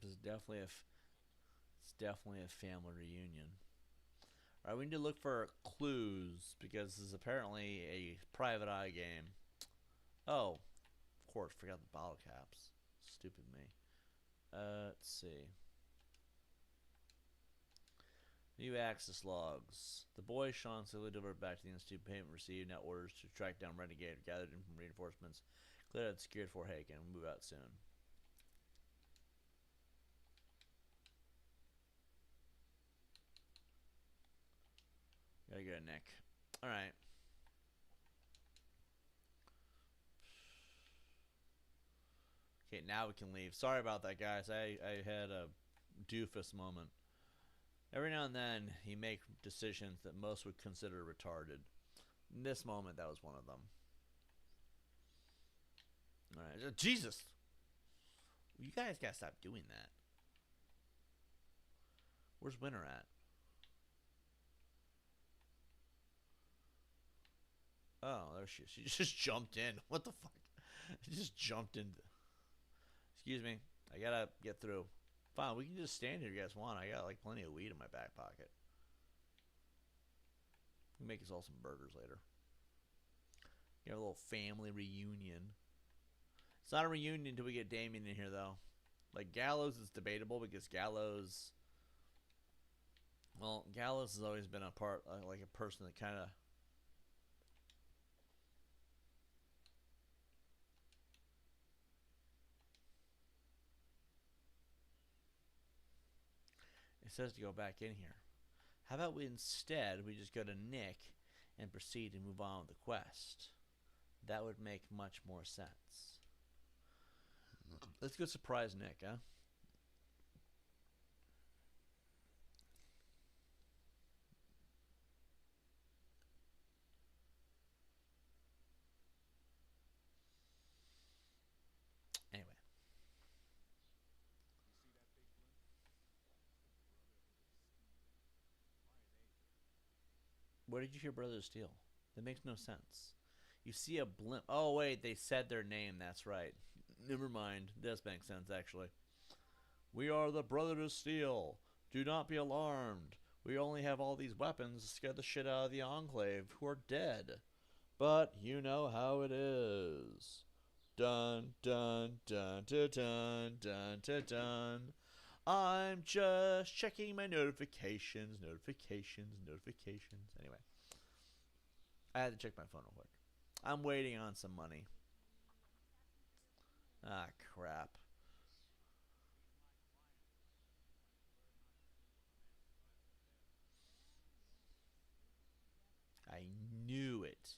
This is definitely it's definitely a family reunion. All right, we need to look for clues because this is apparently a private eye game. Oh, of course, forgot the bottle caps. Stupid me. Let's see. New access logs. The boy Shaun safely delivered back to the Institute. Payment received. Now orders to track down Renegade. Gathered in from reinforcements. Cleared out secured Fort Hagen. Move out soon. Gotta go, Nick. All right. Okay, now we can leave. Sorry about that, guys. I had a doofus moment. Every now and then, you make decisions that most would consider retarded. In this moment, that was one of them. All right, Jesus, you guys gotta stop doing that. Where's Winter at? Oh, there she is. She just jumped in. What the fuck? She just jumped in. Excuse me. I gotta get through. Fine, we can just stand here if you guys want. I got like plenty of weed in my back pocket. We can make us all some burgers later. Get a little family reunion. It's not a reunion until we get Damien in here, though. Like, Gallows is debatable because Gallows. Well, Gallows has always been a part, like a person that kind of. It says to go back in here. How about we instead we just go to Nick and proceed and move on with the quest? That would make much more sense. Let's go surprise Nick, huh? Anyway. Where did you hear Brothers Steel? That makes no sense. You see a blimp. Oh, wait, they said their name. That's right. Never mind. Does make sense, actually. We are the Brothers of Steel. Do not be alarmed. We only have all these weapons to scare the shit out of the Enclave, who are dead. But you know how it is. Dun dun dun dun dun dun dun dun. I'm just checking my notifications. Anyway, I had to check my phone real quick. I'm waiting on some money. Ah, crap. I knew it.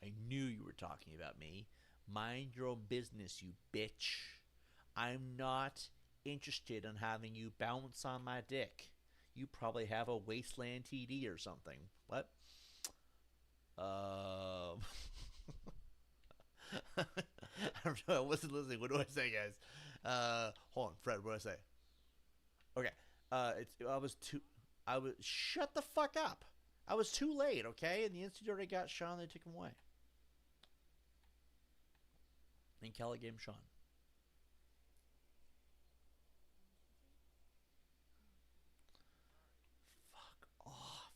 I knew you were talking about me. Mind your own business, you bitch. I'm not interested in having you bounce on my dick. You probably have a Wasteland TD or something. What? Uh, I wasn't listening. What do I say, guys? Hold on, Fred. What do I say? Okay. I was too. I was. Shut the fuck up. I was too late. Okay, and the institute already got Shaun. They took him away. And Kelly gave him Shaun. Fuck off.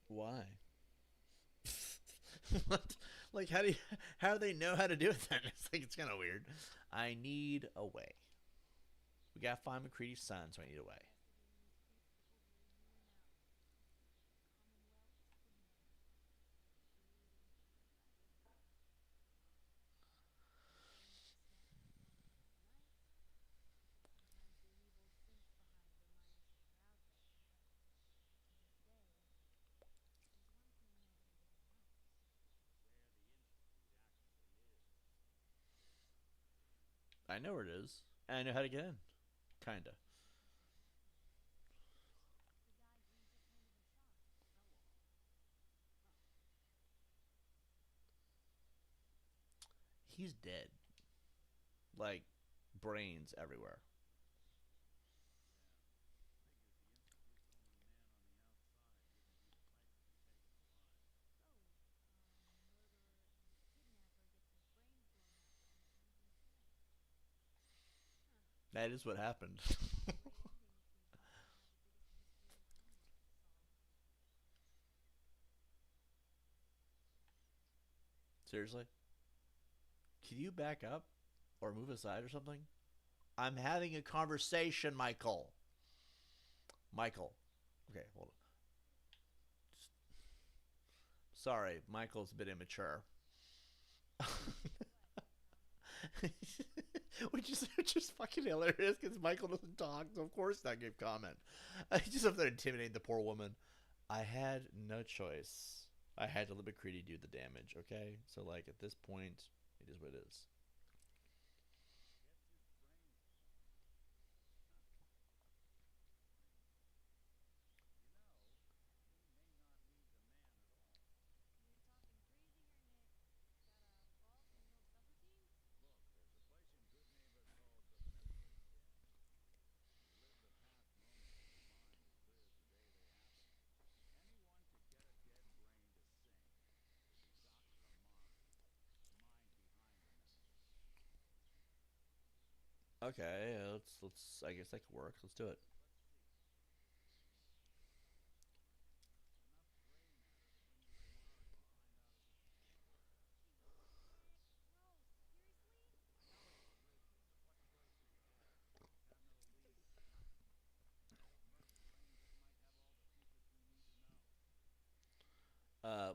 Why? What? Like, how do they know how to do it then? It's like it's kind of weird. I need a way. We gotta find McCready's son, so I need a way. I know where it is, and I know how to get in. Kinda. He's dead. Like brains everywhere. That is what happened. Seriously? Can you back up or move aside or something? I'm having a conversation, Michael. Michael. Okay, hold on. Sorry, Michael's a bit immature. which is fucking hilarious because Michael doesn't talk, so of course not give comment. He's just up there intimidating the poor woman. I had no choice. I had to let McCready do the damage. Okay, so like at this point, it is what it is. Okay, let's. I guess that could work. Let's do it.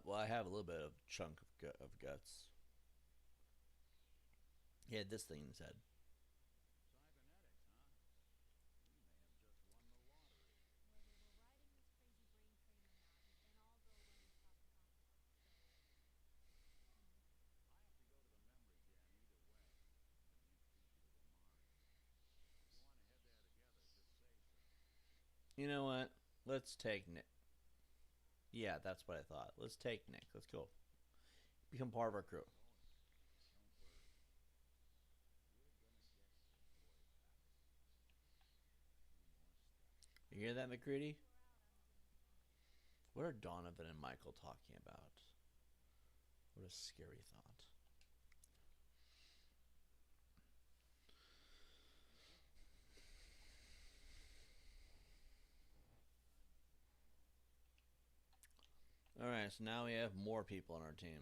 Well, I have a little bit of chunk of guts. He had this thing in his head. You know what? Let's take Nick. Yeah, that's what I thought. Let's take Nick. Let's go. Become part of our crew. You hear that, McCready? What are Donovan and Michael talking about? What a scary thought. All right, so now we have more people on our team.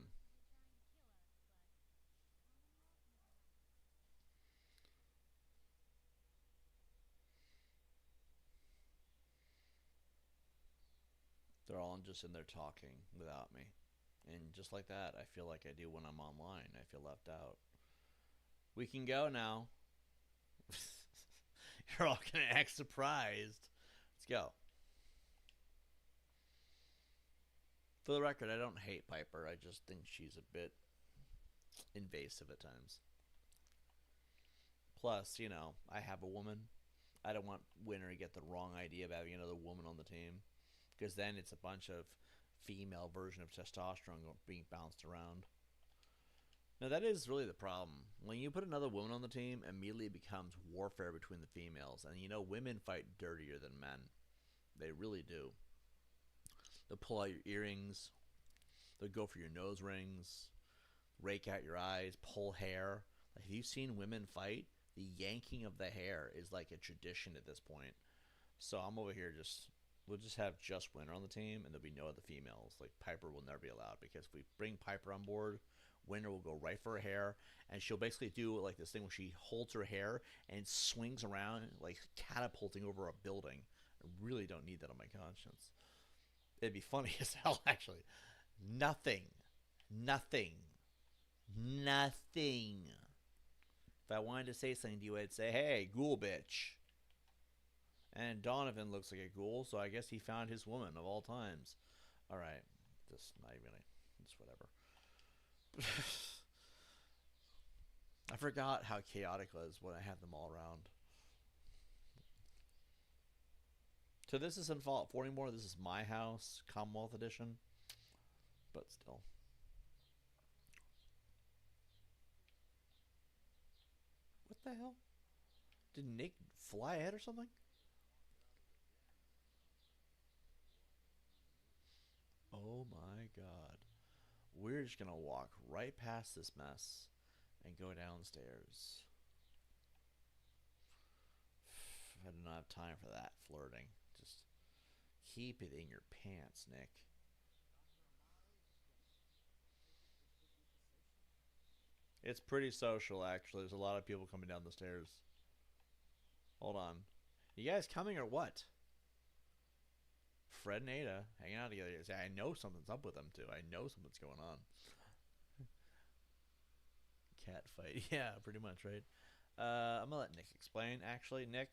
They're all just in there talking without me. And just like that, I feel like I do when I'm online. I feel left out. We can go now. You're all going to act surprised. Let's go. For the record, I don't hate Piper. I just think she's a bit invasive at times. Plus, I have a woman. I don't want Winter to get the wrong idea about having another woman on the team, because then it's a bunch of female version of testosterone being bounced around. Now that is really the problem. When you put another woman on the team, immediately it becomes warfare between the females, and women fight dirtier than men. They really do. They'll pull out your earrings. They'll go for your nose rings, rake out your eyes, pull hair. Like, have you seen women fight? The yanking of the hair is like a tradition at this point. So I'm over here we'll just have just Winter on the team, and there'll be no other females. Like, Piper will never be allowed, because if we bring Piper on board, Winter will go right for her hair, and she'll basically do like this thing where she holds her hair and swings around like catapulting over a building. I really don't need that on my conscience. It'd be funny as hell, actually. Nothing, nothing, nothing. If I wanted to say something to you, I'd say, "Hey, ghoul bitch." And Donovan looks like a ghoul, so I guess he found his woman of all times. All right, just not really, just whatever. I forgot how chaotic it was when I had them all around. So this isn't Fallout 4 anymore. This is my house, Commonwealth edition. But still. What the hell? Did Nick fly ahead or something? Oh my god. We're just gonna walk right past this mess and go downstairs. I do not have time for that flirting. Just keep it in your pants, Nick. It's pretty social, actually. There's a lot of people coming down the stairs. Hold on. You guys coming or what? Fred and Ada hanging out together. I know something's up with them, too. I know something's going on. Cat fight. Yeah, pretty much, right? I'm gonna let Nick explain. Actually, Nick,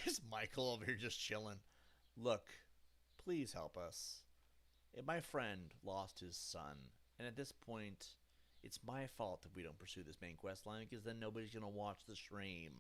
is Michael over here just chilling? Look, please help us. My friend lost his son, and at this point, it's my fault if we don't pursue this main quest line, because then nobody's gonna watch the stream.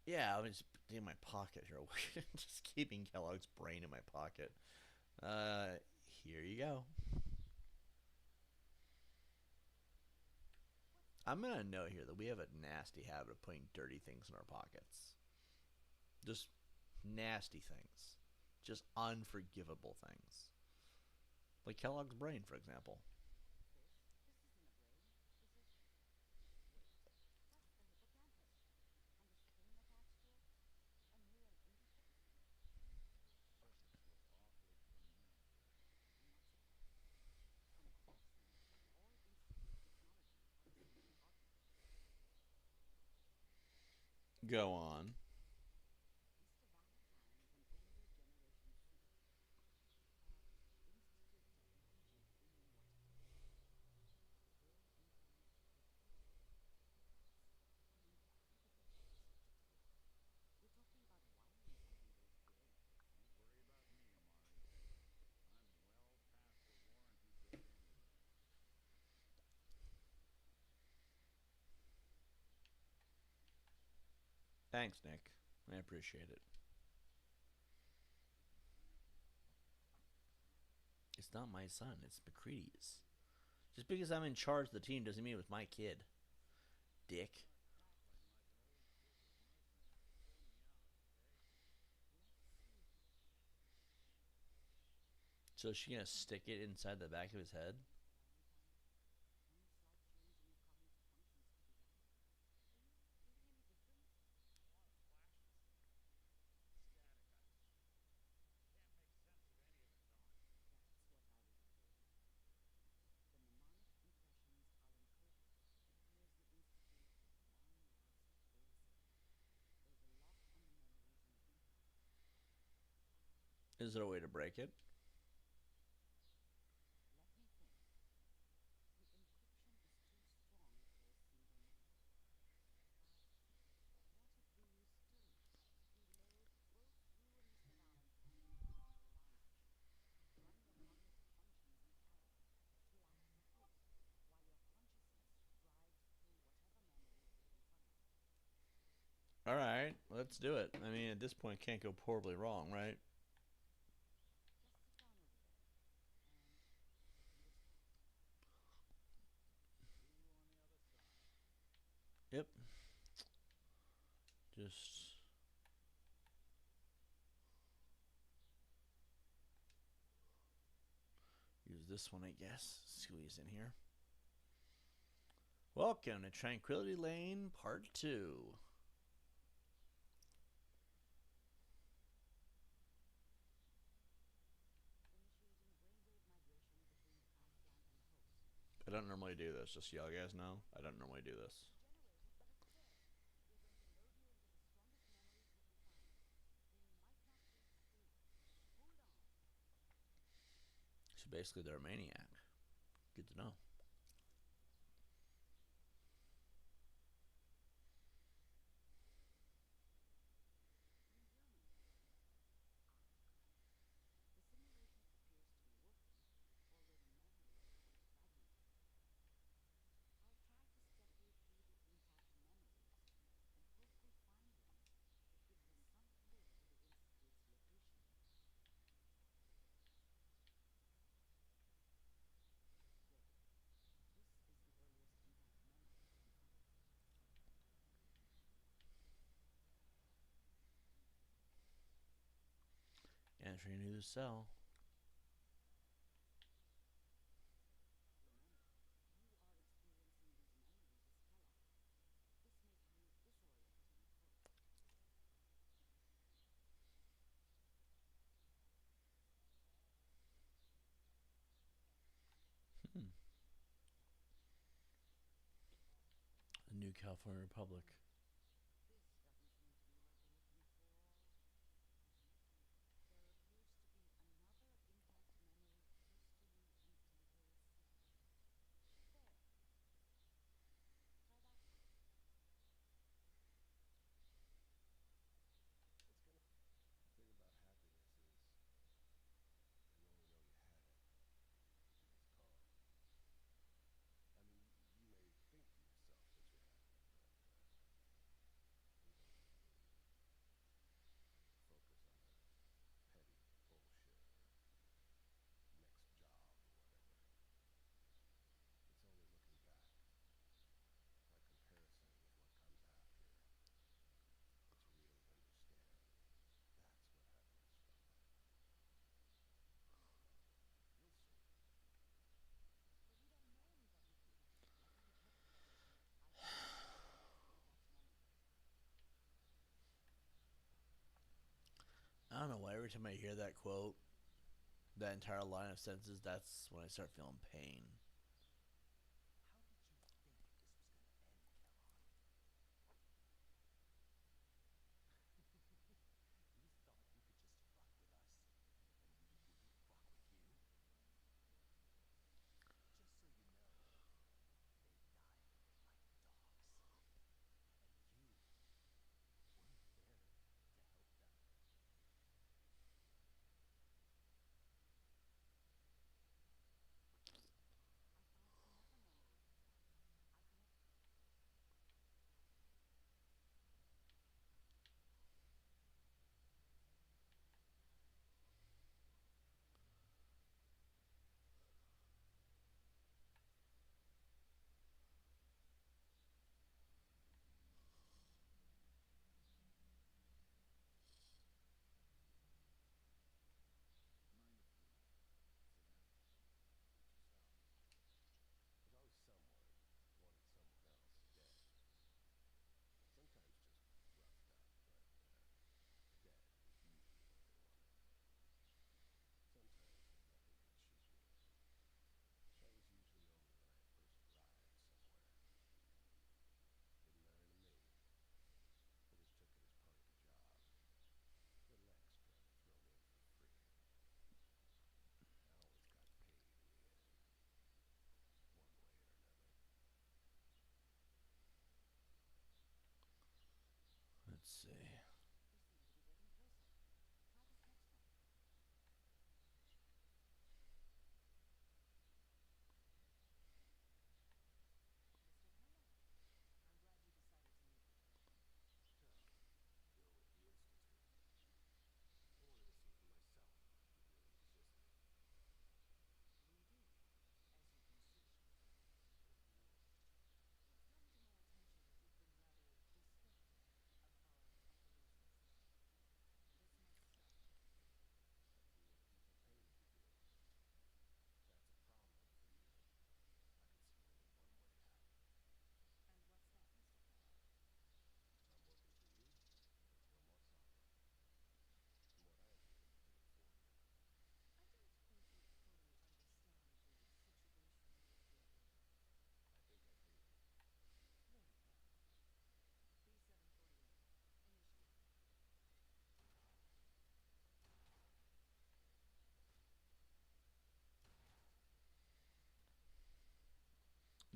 Yeah, I'm just in my pocket here. Just keeping Kellogg's brain in my pocket. Uh, Here you go. I'm gonna note here that we have a nasty habit of putting dirty things in our pockets. Just nasty things. Just unforgivable things. Like Kellogg's brain, for example. Go on. Thanks, Nick. I appreciate it. It's not my son, it's McCready's. Just because I'm in charge of the team doesn't mean it was my kid. Dick. So is she gonna stick it inside the back of his head? Is there a way to break it? All right, let's do it. I mean, at this point, it can't go horribly wrong, right? Yep. Just use this one, I guess. Squeeze in here. Welcome to Tranquility Lane Part 2. I don't normally do this, just so y'all guys know. I don't normally do this. So basically, they're a maniac. Good to know. Entering a new cell. Hmm. The New California Republic. I don't know why every time I hear that quote, that entire line of sentences, that's when I start feeling pain.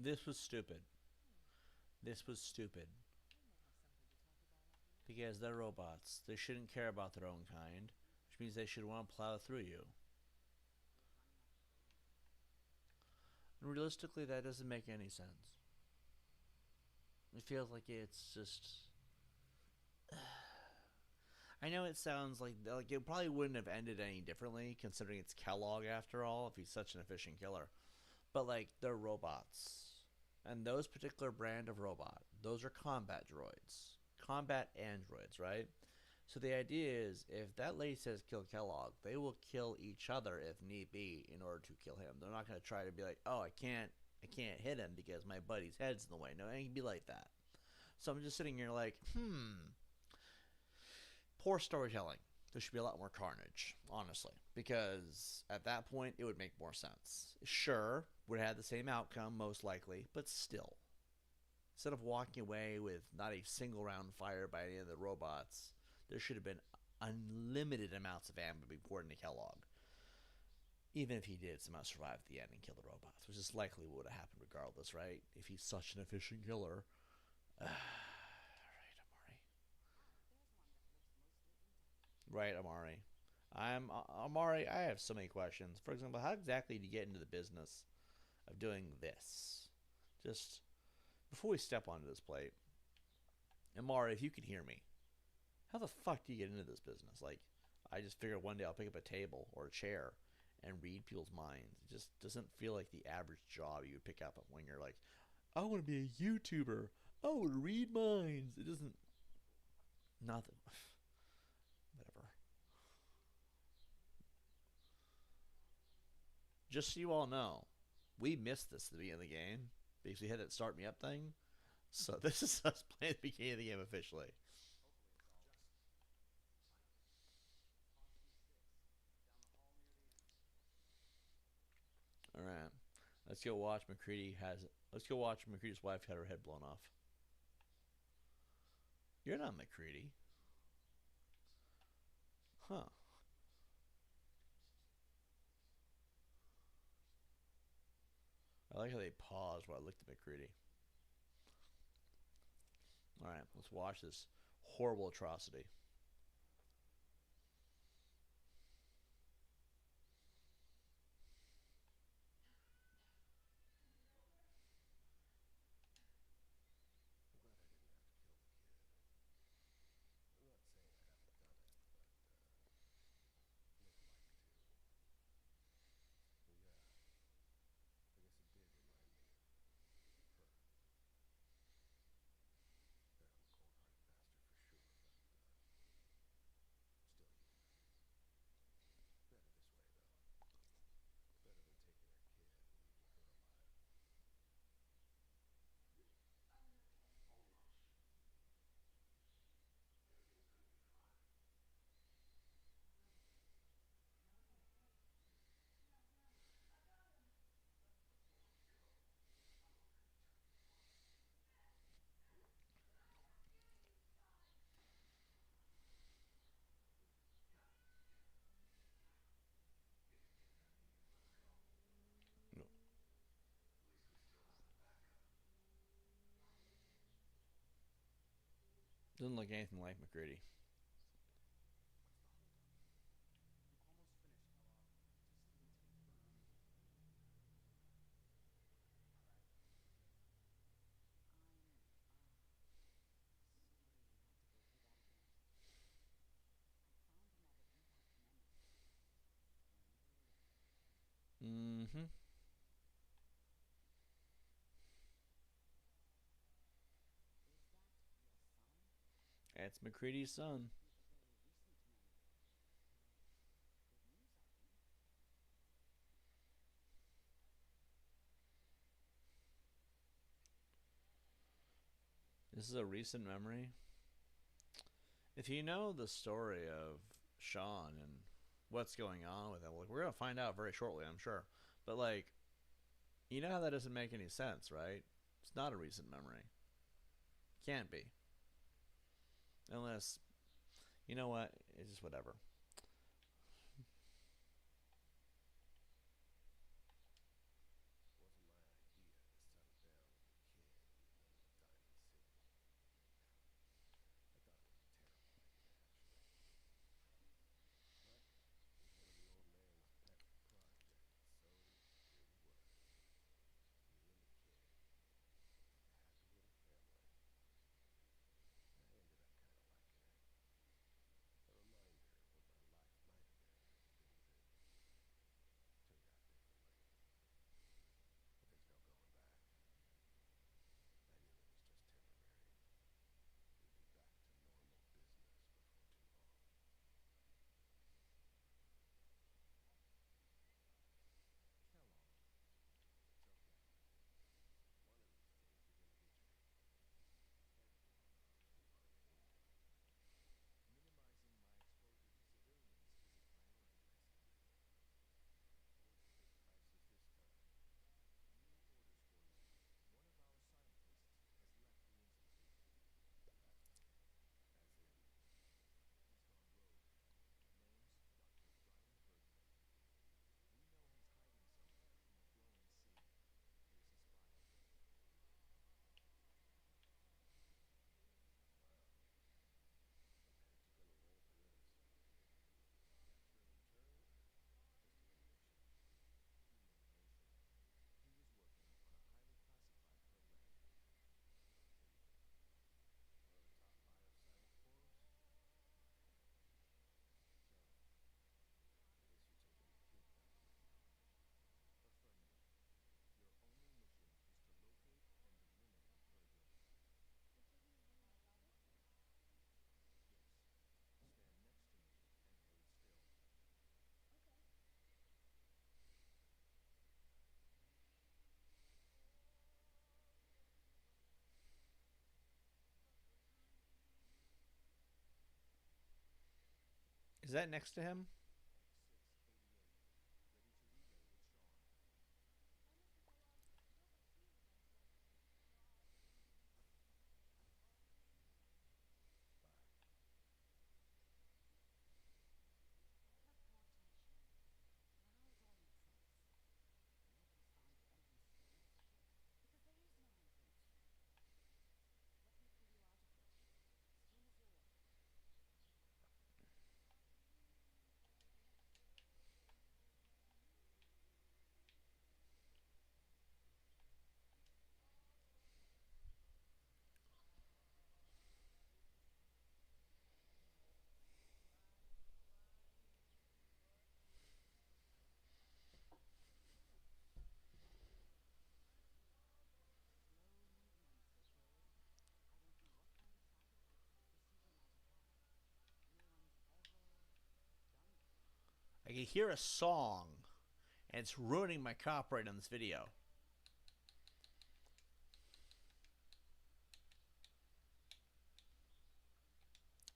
This was stupid. This was stupid. Because they're robots. They shouldn't care about their own kind, which means they should want to plow through you. And realistically, that doesn't make any sense. It feels like it's just. I know it sounds like it probably wouldn't have ended any differently, considering it's Kellogg after all, if he's such an efficient killer. But like they're robots, and those particular brand of robot, those are combat droids, combat androids, right? So the idea is, if that lady says kill Kellogg, they will kill each other if need be in order to kill him. They're not going to try to be like, oh, I can't hit him because my buddy's head's in the way. No, it can be like that. So I'm just sitting here like, poor storytelling. There should be a lot more carnage, honestly, because at that point it would make more sense. Sure, would have had the same outcome most likely, but still, instead of walking away with not a single round fired by any of the robots, there should have been unlimited amounts of ammo being poured into Kellogg. Even if he did somehow survive at the end and kill the robots, which is likely what would have happened regardless, right? If he's such an efficient killer. Right, Amari. I'm Amari. I have so many questions. For example, how exactly do you get into the business of doing this? Just before we step onto this plate, Amari, if you can hear me, how the fuck do you get into this business? Like, I just figured one day I'll pick up a table or a chair and read people's minds. It just doesn't feel like the average job you would pick up when you're like, I want to be a YouTuber. I want to read minds. It doesn't. Nothing. Whatever. Just so you all know, we missed this at the beginning of the game because we had that start me up thing. So this is us playing at the beginning of the game officially. All right, let's go watch McCready has. Let's go watch McCready's wife had her head blown off. You're not McCready, huh? I like how they paused while I looked at McCready. All right, let's watch this horrible atrocity. Doesn't look anything like McCready. Mm-hmm. It's McCready's son. This is a recent memory. If you know the story of Shaun and what's going on with him, like we're gonna find out very shortly, I'm sure. But like, you know how that doesn't make any sense, right? It's not a recent memory. Can't be, unless you know what? It's just whatever. that next to him? I can hear a song, and it's ruining my copyright on this video.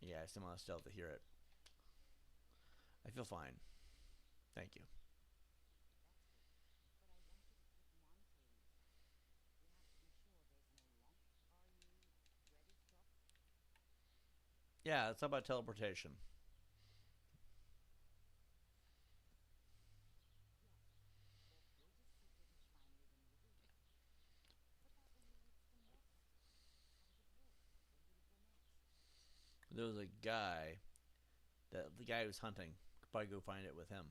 Yeah, I still want to still have to hear it. I feel fine. Thank you. Yeah, it's about teleportation. There was a guy that the guy who was hunting could probably go find it with him.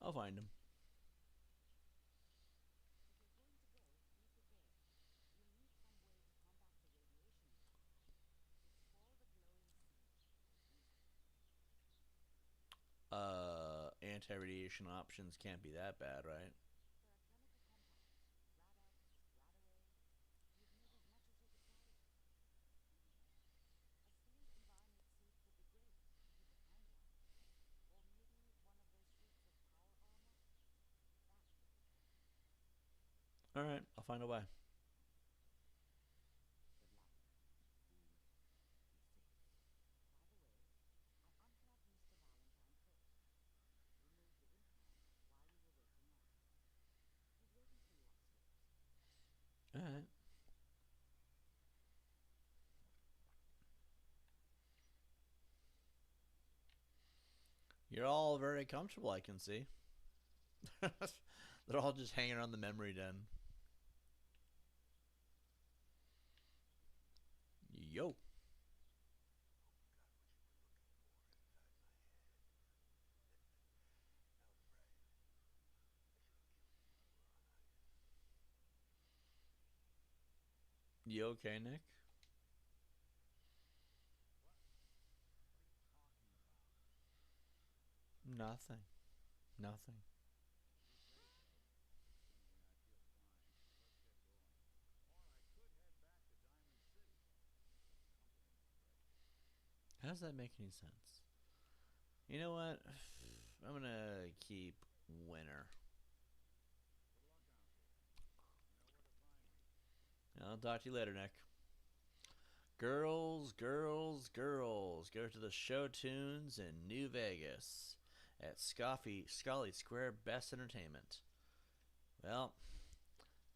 I'll find him. Anti-radiation options can't be that bad, right? All right, I'll find a way. All right. You're all very comfortable, I can see. They're all just hanging around the memory den. Yo. You okay, Nick? Nothing. Nothing. How does that make any sense? You know what? I'm gonna keep winner. I'll talk to you later, Nick. Girls, girls, girls, go to the show tunes in New Vegas at Scully Square Best Entertainment. Well,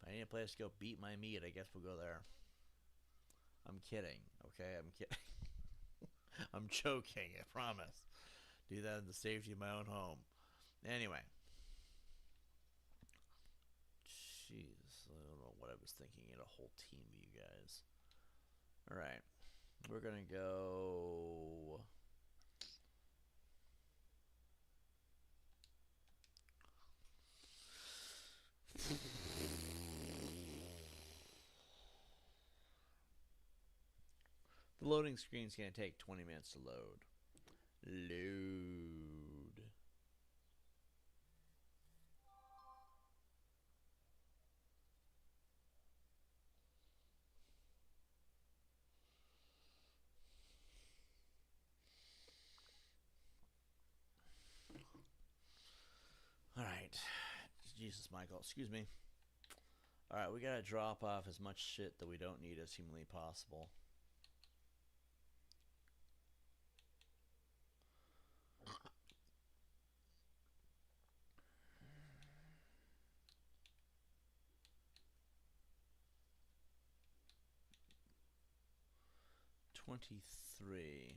if I need a place to go beat my meat, I guess we'll go there. I'm kidding, okay? I'm kidding. I'm joking, I promise. Do that in the safety of my own home. Anyway, jeez, I don't know what I was thinking. You had a whole team of you guys. All right, we're gonna go. The loading screen's gonna take 20 minutes to load. Load. Jesus, Michael. Excuse me. Alright, we gotta drop off as much shit that we don't need as humanly possible. $23.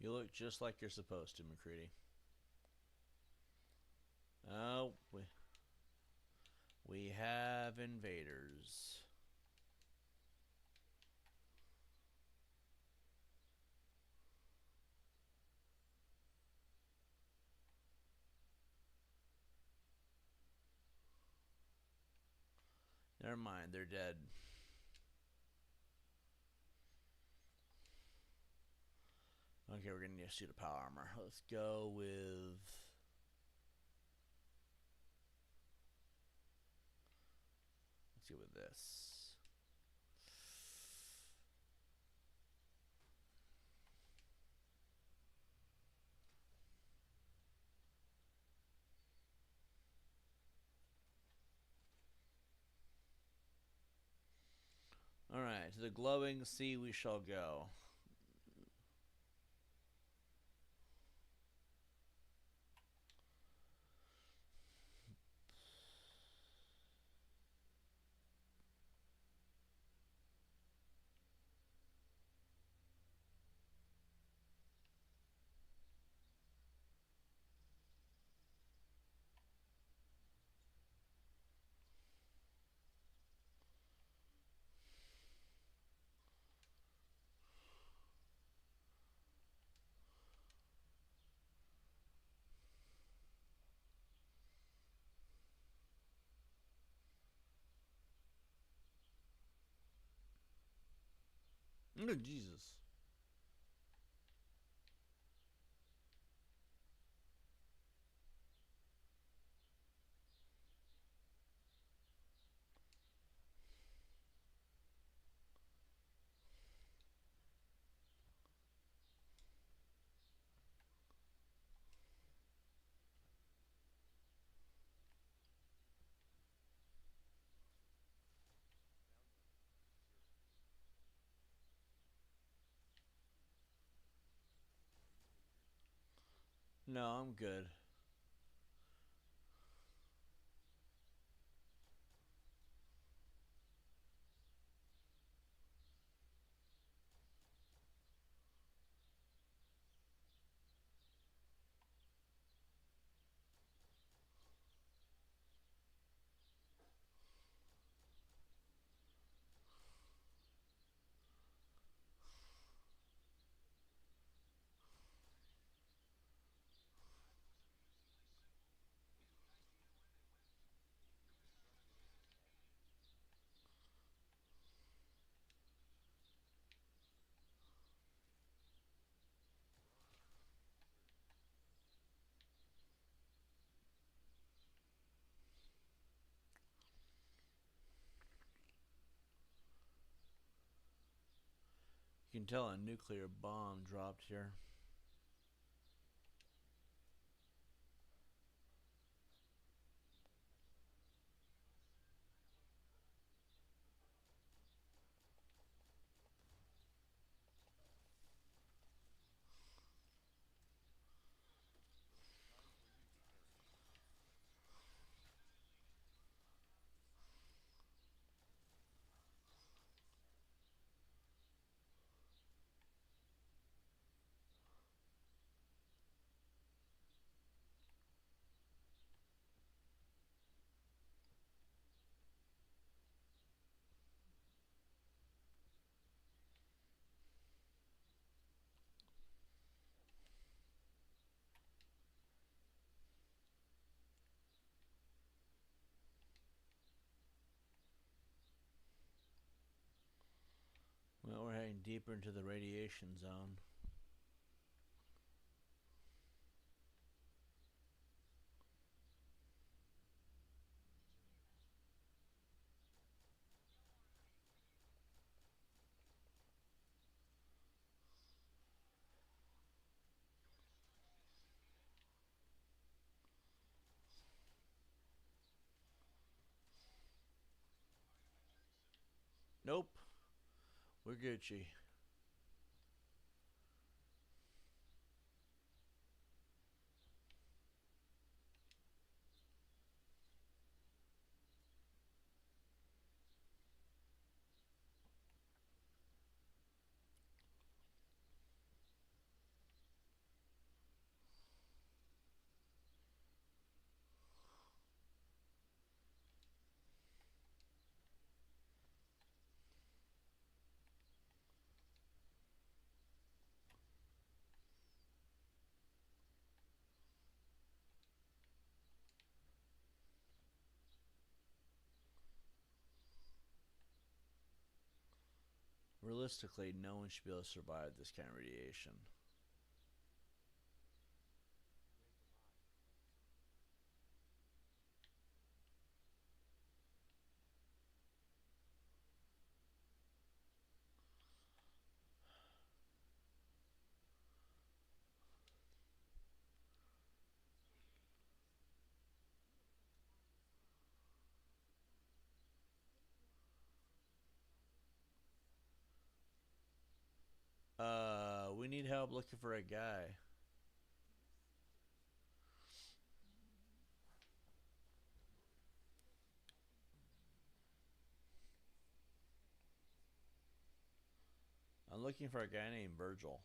You look just like you're supposed to, McCready. Oh, we have invaders. Never mind, they're dead. Okay, we're gonna need a suit of power armor. Let's go with. Let's go with this. Alright, to the glowing sea we shall go. Oh, Jesus. No, I'm good. You can tell a nuclear bomb dropped here. deeper into the radiation zone. Nope, we're Gucci. Realistically, no one should be able to survive this kind of radiation. We need help looking for a guy. I'm looking for a guy named Virgil.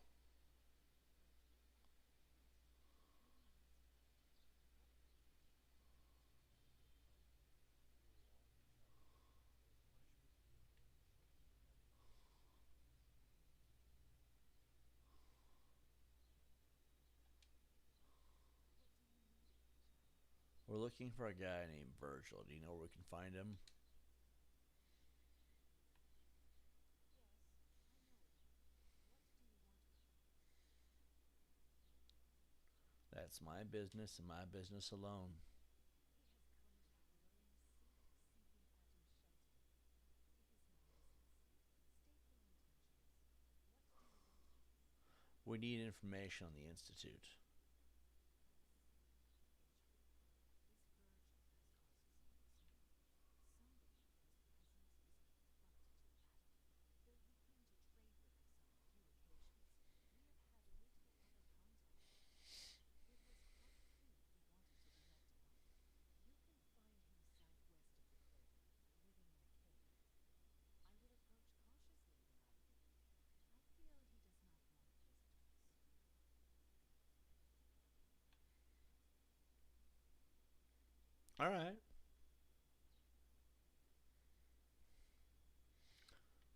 We're looking for a guy named Virgil. Do you know where we can find him? That's my business and my business alone. We need information on the Institute. All right.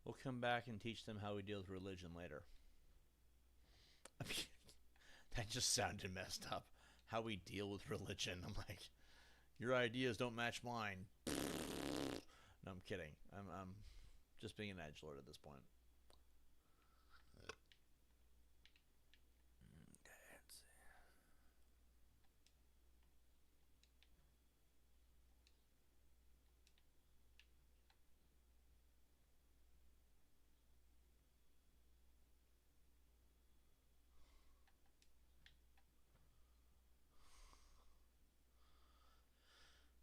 We'll come back and teach them how we deal with religion later. I mean, that just sounded messed up. How we deal with religion. I'm like, your ideas don't match mine. No, I'm kidding. I'm just being an edgelord at this point.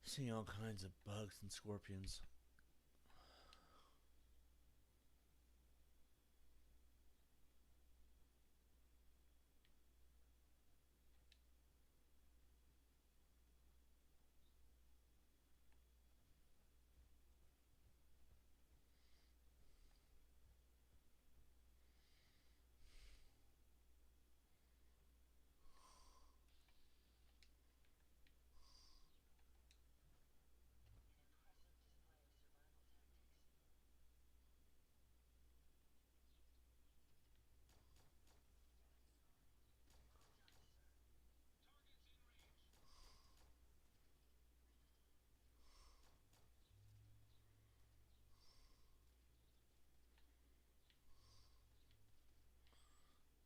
Seeing all kinds of bugs and scorpions.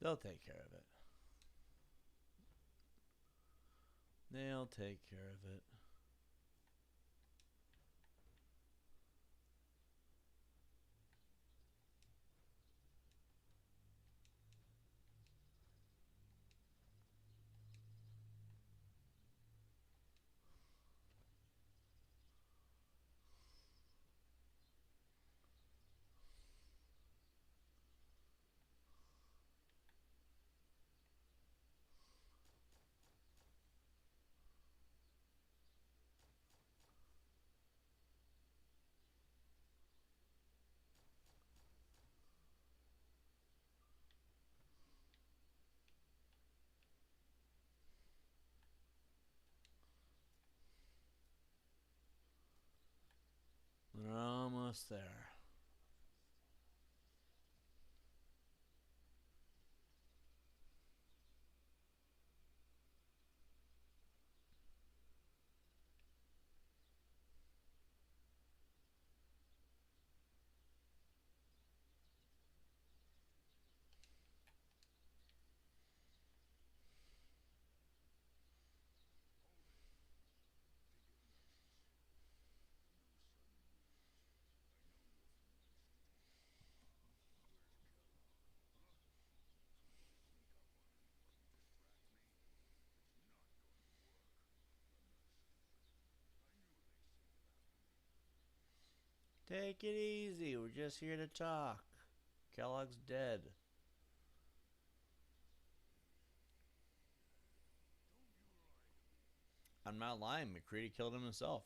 They'll take care of it. They'll take care of it. We're almost there. Take it easy. We're just here to talk. Kellogg's dead. I'm not lying. McCready killed him himself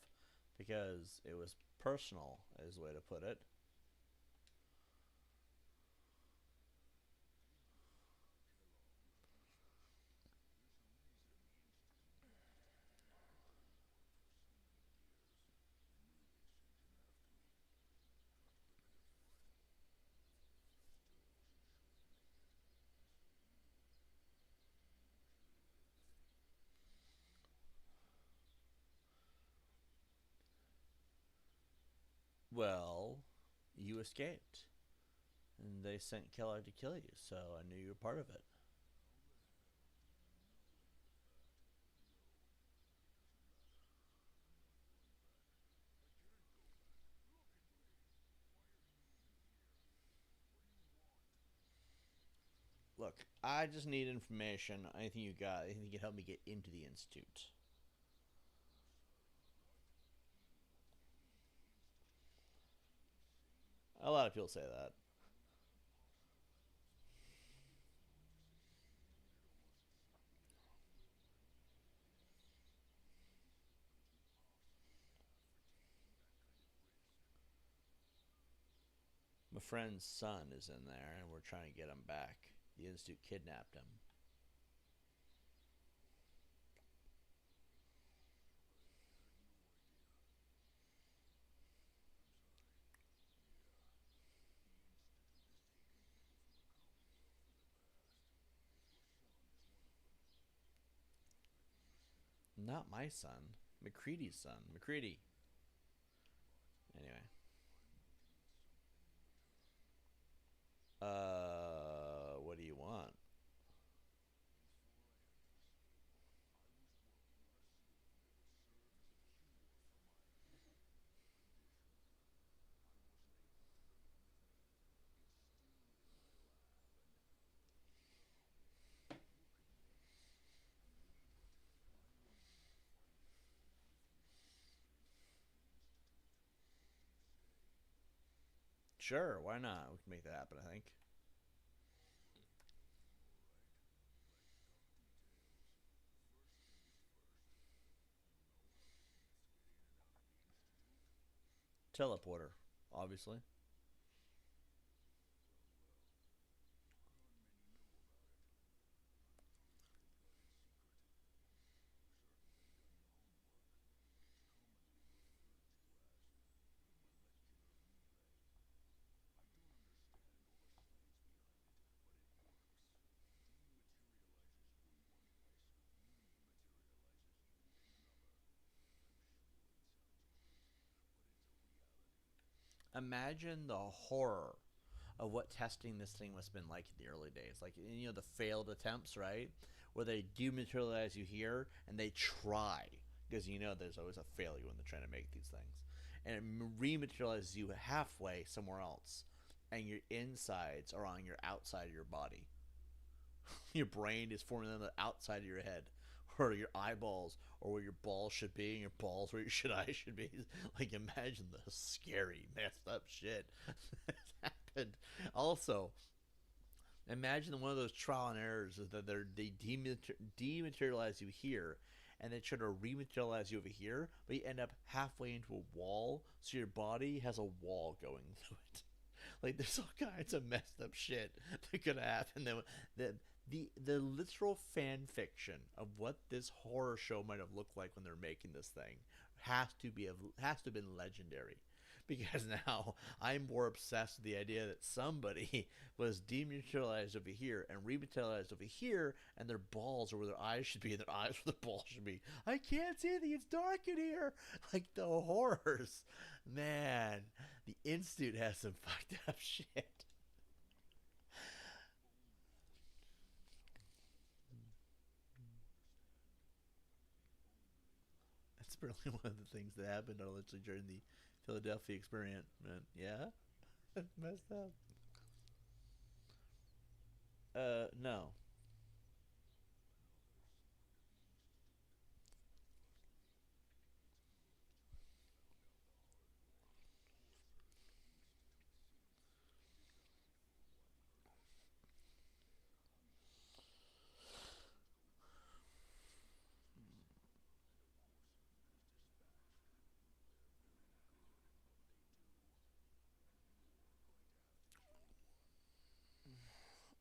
because it was personal, is the way to put it. Well, you escaped. And they sent Kellogg to kill you, so I knew you were part of it. Look, I just need information. Anything you got, anything you can help me get into the Institute. A lot of people say that. My friend's son is in there, and we're trying to get him back. The Institute kidnapped him. Not my son. McCready's son. McCready. Anyway. What do you want? Sure, why not? We can make that happen, I think. Teleporter, obviously. Imagine the horror of what testing this thing must have been like in the early days. Like, you know, the failed attempts, right? Where they dematerialize you here and they try, because you know there's always a failure when they're trying to make these things, and it rematerializes you halfway somewhere else, and your insides are on your outside of your body. Your brain is forming on the outside of your head, or your eyeballs, or where your balls should be, and your balls where your shit eyes should be. Like, imagine the scary, messed up shit that's happened. Also, imagine one of those trial and errors is that they dematerialize you here, and they try to rematerialize you over here, but you end up halfway into a wall, so your body has a wall going through it. Like, there's all kinds of messed up shit that could happen. The the literal fan fiction of what this horror show might have looked like when they're making this thing has to have been legendary, because now I'm more obsessed with the idea that somebody was dematerialized over here and rematerialized over here, and their balls are where their eyes should be, and their eyes where their balls should be. I can't see anything. It's dark in here. Like, the horrors, man. The Institute has some fucked up shit. That's really one of the things that happened literally during the Philadelphia experiment. Man. Yeah, messed up. No.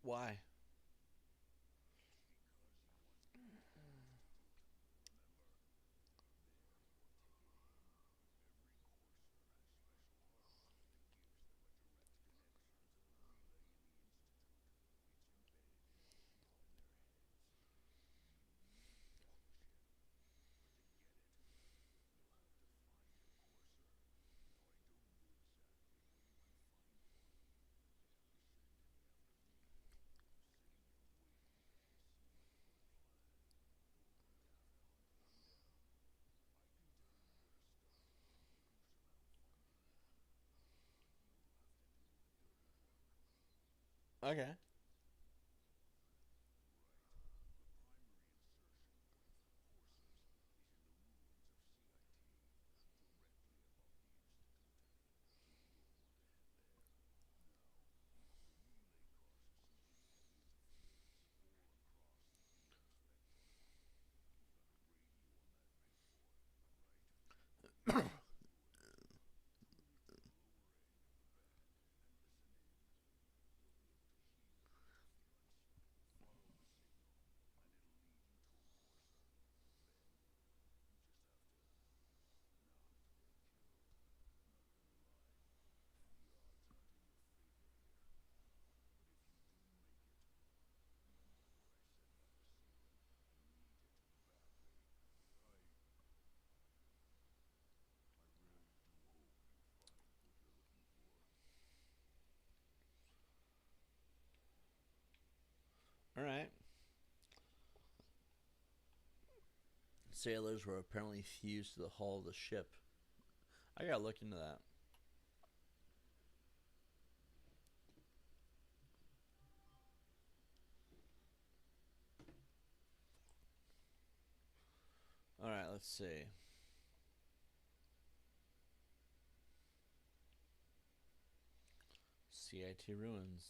Why? Okay. All right. Sailors were apparently fused to the hull of the ship. I gotta look into that. All right, let's see. CIT ruins.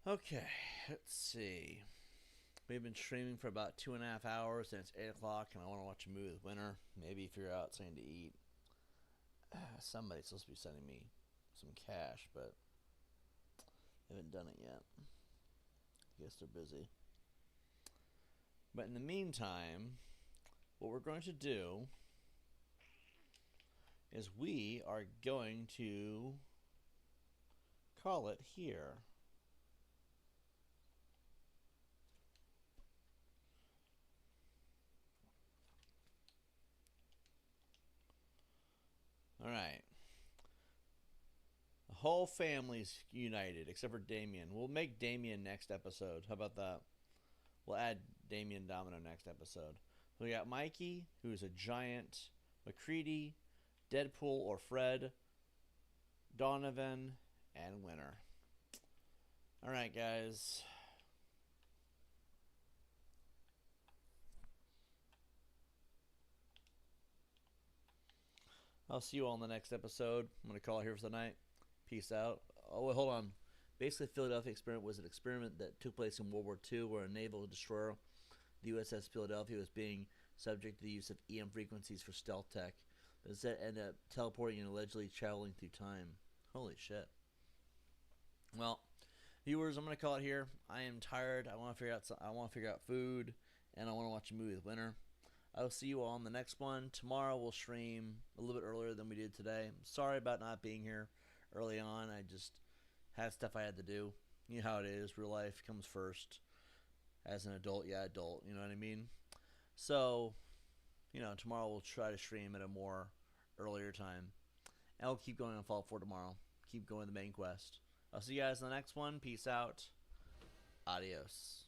Okay, let's see. We've been streaming for about 2.5 hours, and it's 8 o'clock, and I want to watch a movie with Winter. Maybe figure out something to eat. Somebody's supposed to be sending me some cash, but they haven't done it yet. I guess they're busy. But in the meantime, what we're going to do is we are going to call it here. All right. The whole family's united except for Damien. We'll make Damien next episode. How about that? We'll add Damien Domino next episode. So we got Mikey, who's a giant, McCready, Deadpool or Fred, Donovan, and Winner. All right, guys. I'll see you all in the next episode. I'm going to call it here for the night. Peace out. Oh, wait, hold on. Basically, the Philadelphia experiment was an experiment that took place in World War II where a naval destroyer, the USS Philadelphia, was being subject to the use of EM frequencies for stealth tech. But instead ended up teleporting and allegedly traveling through time. Holy shit. Well, viewers, I'm going to call it here. I am tired. I want to figure out food, and I want to watch a movie with Winter. I will see you all on the next one. Tomorrow we'll stream a little bit earlier than we did today. I'm sorry about not being here early on. I just had stuff I had to do. You know how it is. Real life comes first. As an adult, adult. You know what I mean? So, tomorrow we'll try to stream at a more earlier time. And I'll keep going on Fallout 4 tomorrow. Keep going the main quest. I'll see you guys in the next one. Peace out. Adios.